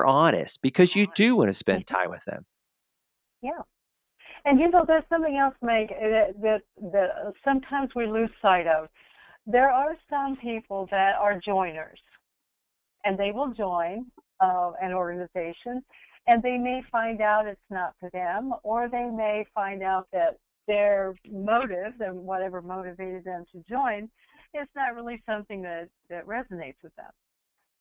honest because you do want to spend time with them. Yeah. And there's something else, Meg, that sometimes we lose sight of. There are some people that are joiners, and they will join an organization, and they may find out it's not for them, or they may find out that their motive and whatever motivated them to join is not really something that resonates with them.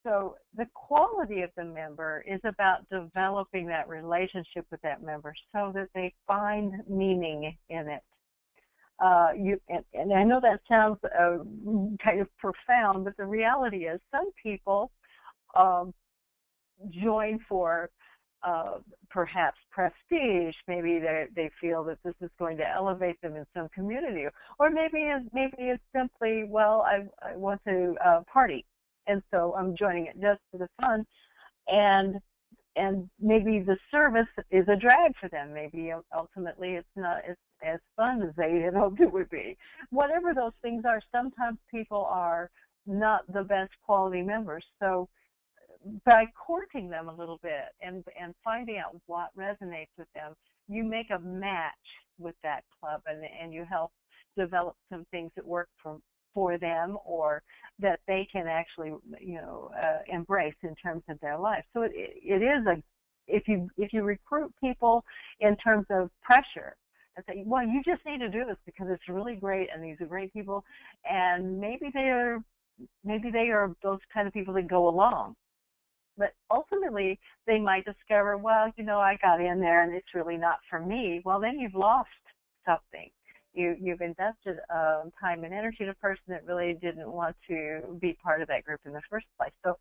So the quality of the member is about developing that relationship with that member so that they find meaning in it. And I know that sounds kind of profound, but the reality is some people join for perhaps prestige. Maybe they feel that this is going to elevate them in some community, or maybe it's simply, well, I want to party, and so I'm joining it just for the fun. And and maybe the service is a drag for them. Maybe ultimately it's not as fun as they had hoped it would be. Whatever those things are, sometimes people are not the best quality members. So by courting them a little bit and finding out what resonates with them, you make a match with that club, and you help develop some things that work for them, or that they can actually embrace in terms of their life. So it is if you recruit people in terms of pressure and say, well, you just need to do this because it's really great and these are great people, and maybe they are those kind of people that go along. But ultimately, they might discover, well, I got in there and it's really not for me. Well, then you've lost something. You've invested time and energy in a person that really didn't want to be part of that group in the first place. So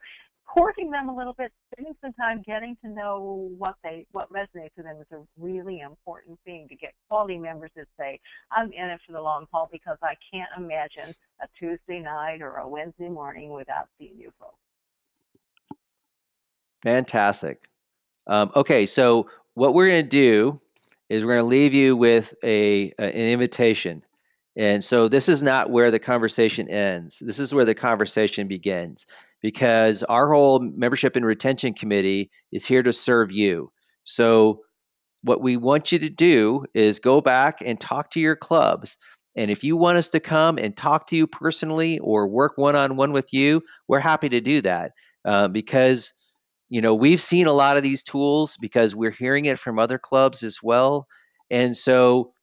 courting them a little bit, spending some time getting to know what resonates with them is a really important thing to get quality members that say, I'm in it for the long haul because I can't imagine a Tuesday night or a Wednesday morning without seeing you folks. Fantastic. Okay, so what we're going to do is we're going to leave you with an invitation. And so this is not where the conversation ends. This is where the conversation begins, because our whole membership and retention committee is here to serve you. So what we want you to do is go back and talk to your clubs. And if you want us to come and talk to you personally or work one-on-one with you, we're happy to do that, because we've seen a lot of these tools because we're hearing it from other clubs as well. And so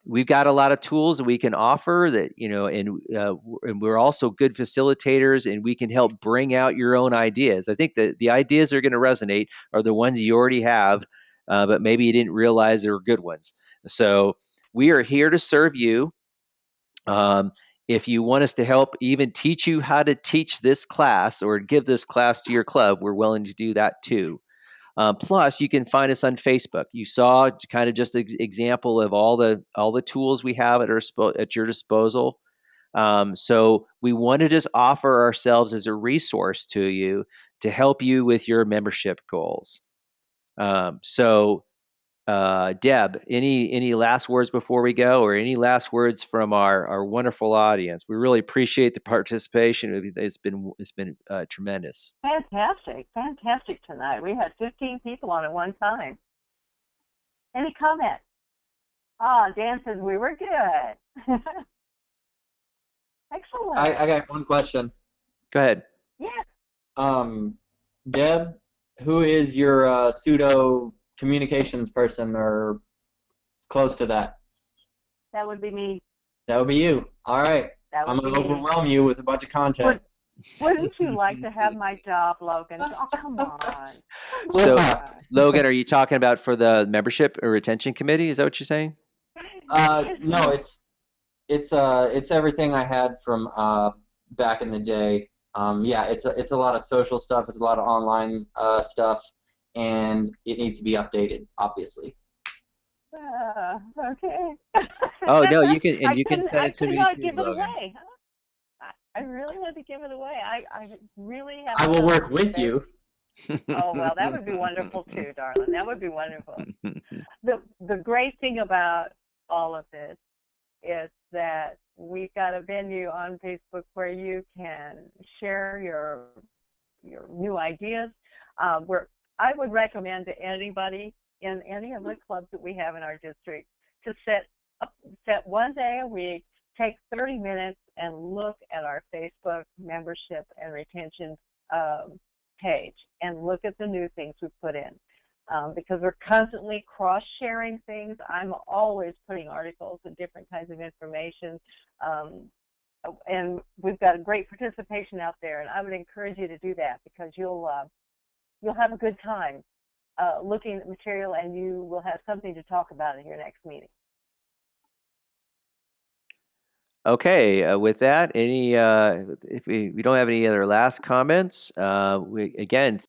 we've got a lot of tools that we can offer that, and we're also good facilitators, and we can help bring out your own ideas. I think that the ideas that are going to resonate are the ones you already have, but maybe you didn't realize they were good ones. So we are here to serve you. If you want us to help even teach you how to teach this class or give this class to your club, we're willing to do that too. Plus, you can find us on Facebook. You saw kind of just an example of all the tools we have at your disposal. So we want to just offer ourselves as a resource to you to help you with your membership goals. Deb, any last words before we go, or any last words from our wonderful audience? We really appreciate the participation. It's been tremendous. Fantastic tonight. We had 15 people on at one time. Any comments? Dan says we were good. Excellent. I got one question. Go ahead. Yes. Deb, who is your pseudo communications person or close to that? That would be me. That would be you. All right. I'm going to overwhelm you with a bunch of content. Wouldn't you like to have my job, Logan? Oh, come on. So, Logan, are you talking about for the membership or retention committee? Is that what you're saying? No, it's everything I had from back in the day. Yeah, it's a lot of social stuff. It's a lot of online stuff, and it needs to be updated, obviously. Okay. Oh no, you can send it to me too, give it Logan. away. I really want to give it away. I really have. I will work with you. Oh well, that would be wonderful too, darling. That would be wonderful. The great thing about all of this is that we've got a venue on Facebook where you can share your new ideas. Where I would recommend to anybody in any of the clubs that we have in our district to set one day a week, take 30 minutes and look at our Facebook membership and retention page and look at the new things we put in. Because we're constantly cross-sharing things. I'm always putting articles and different kinds of information. And we've got a great participation out there, and I would encourage you to do that because you'll have a good time looking at material, and you will have something to talk about in your next meeting. Okay, with that, if we don't have any other last comments, again,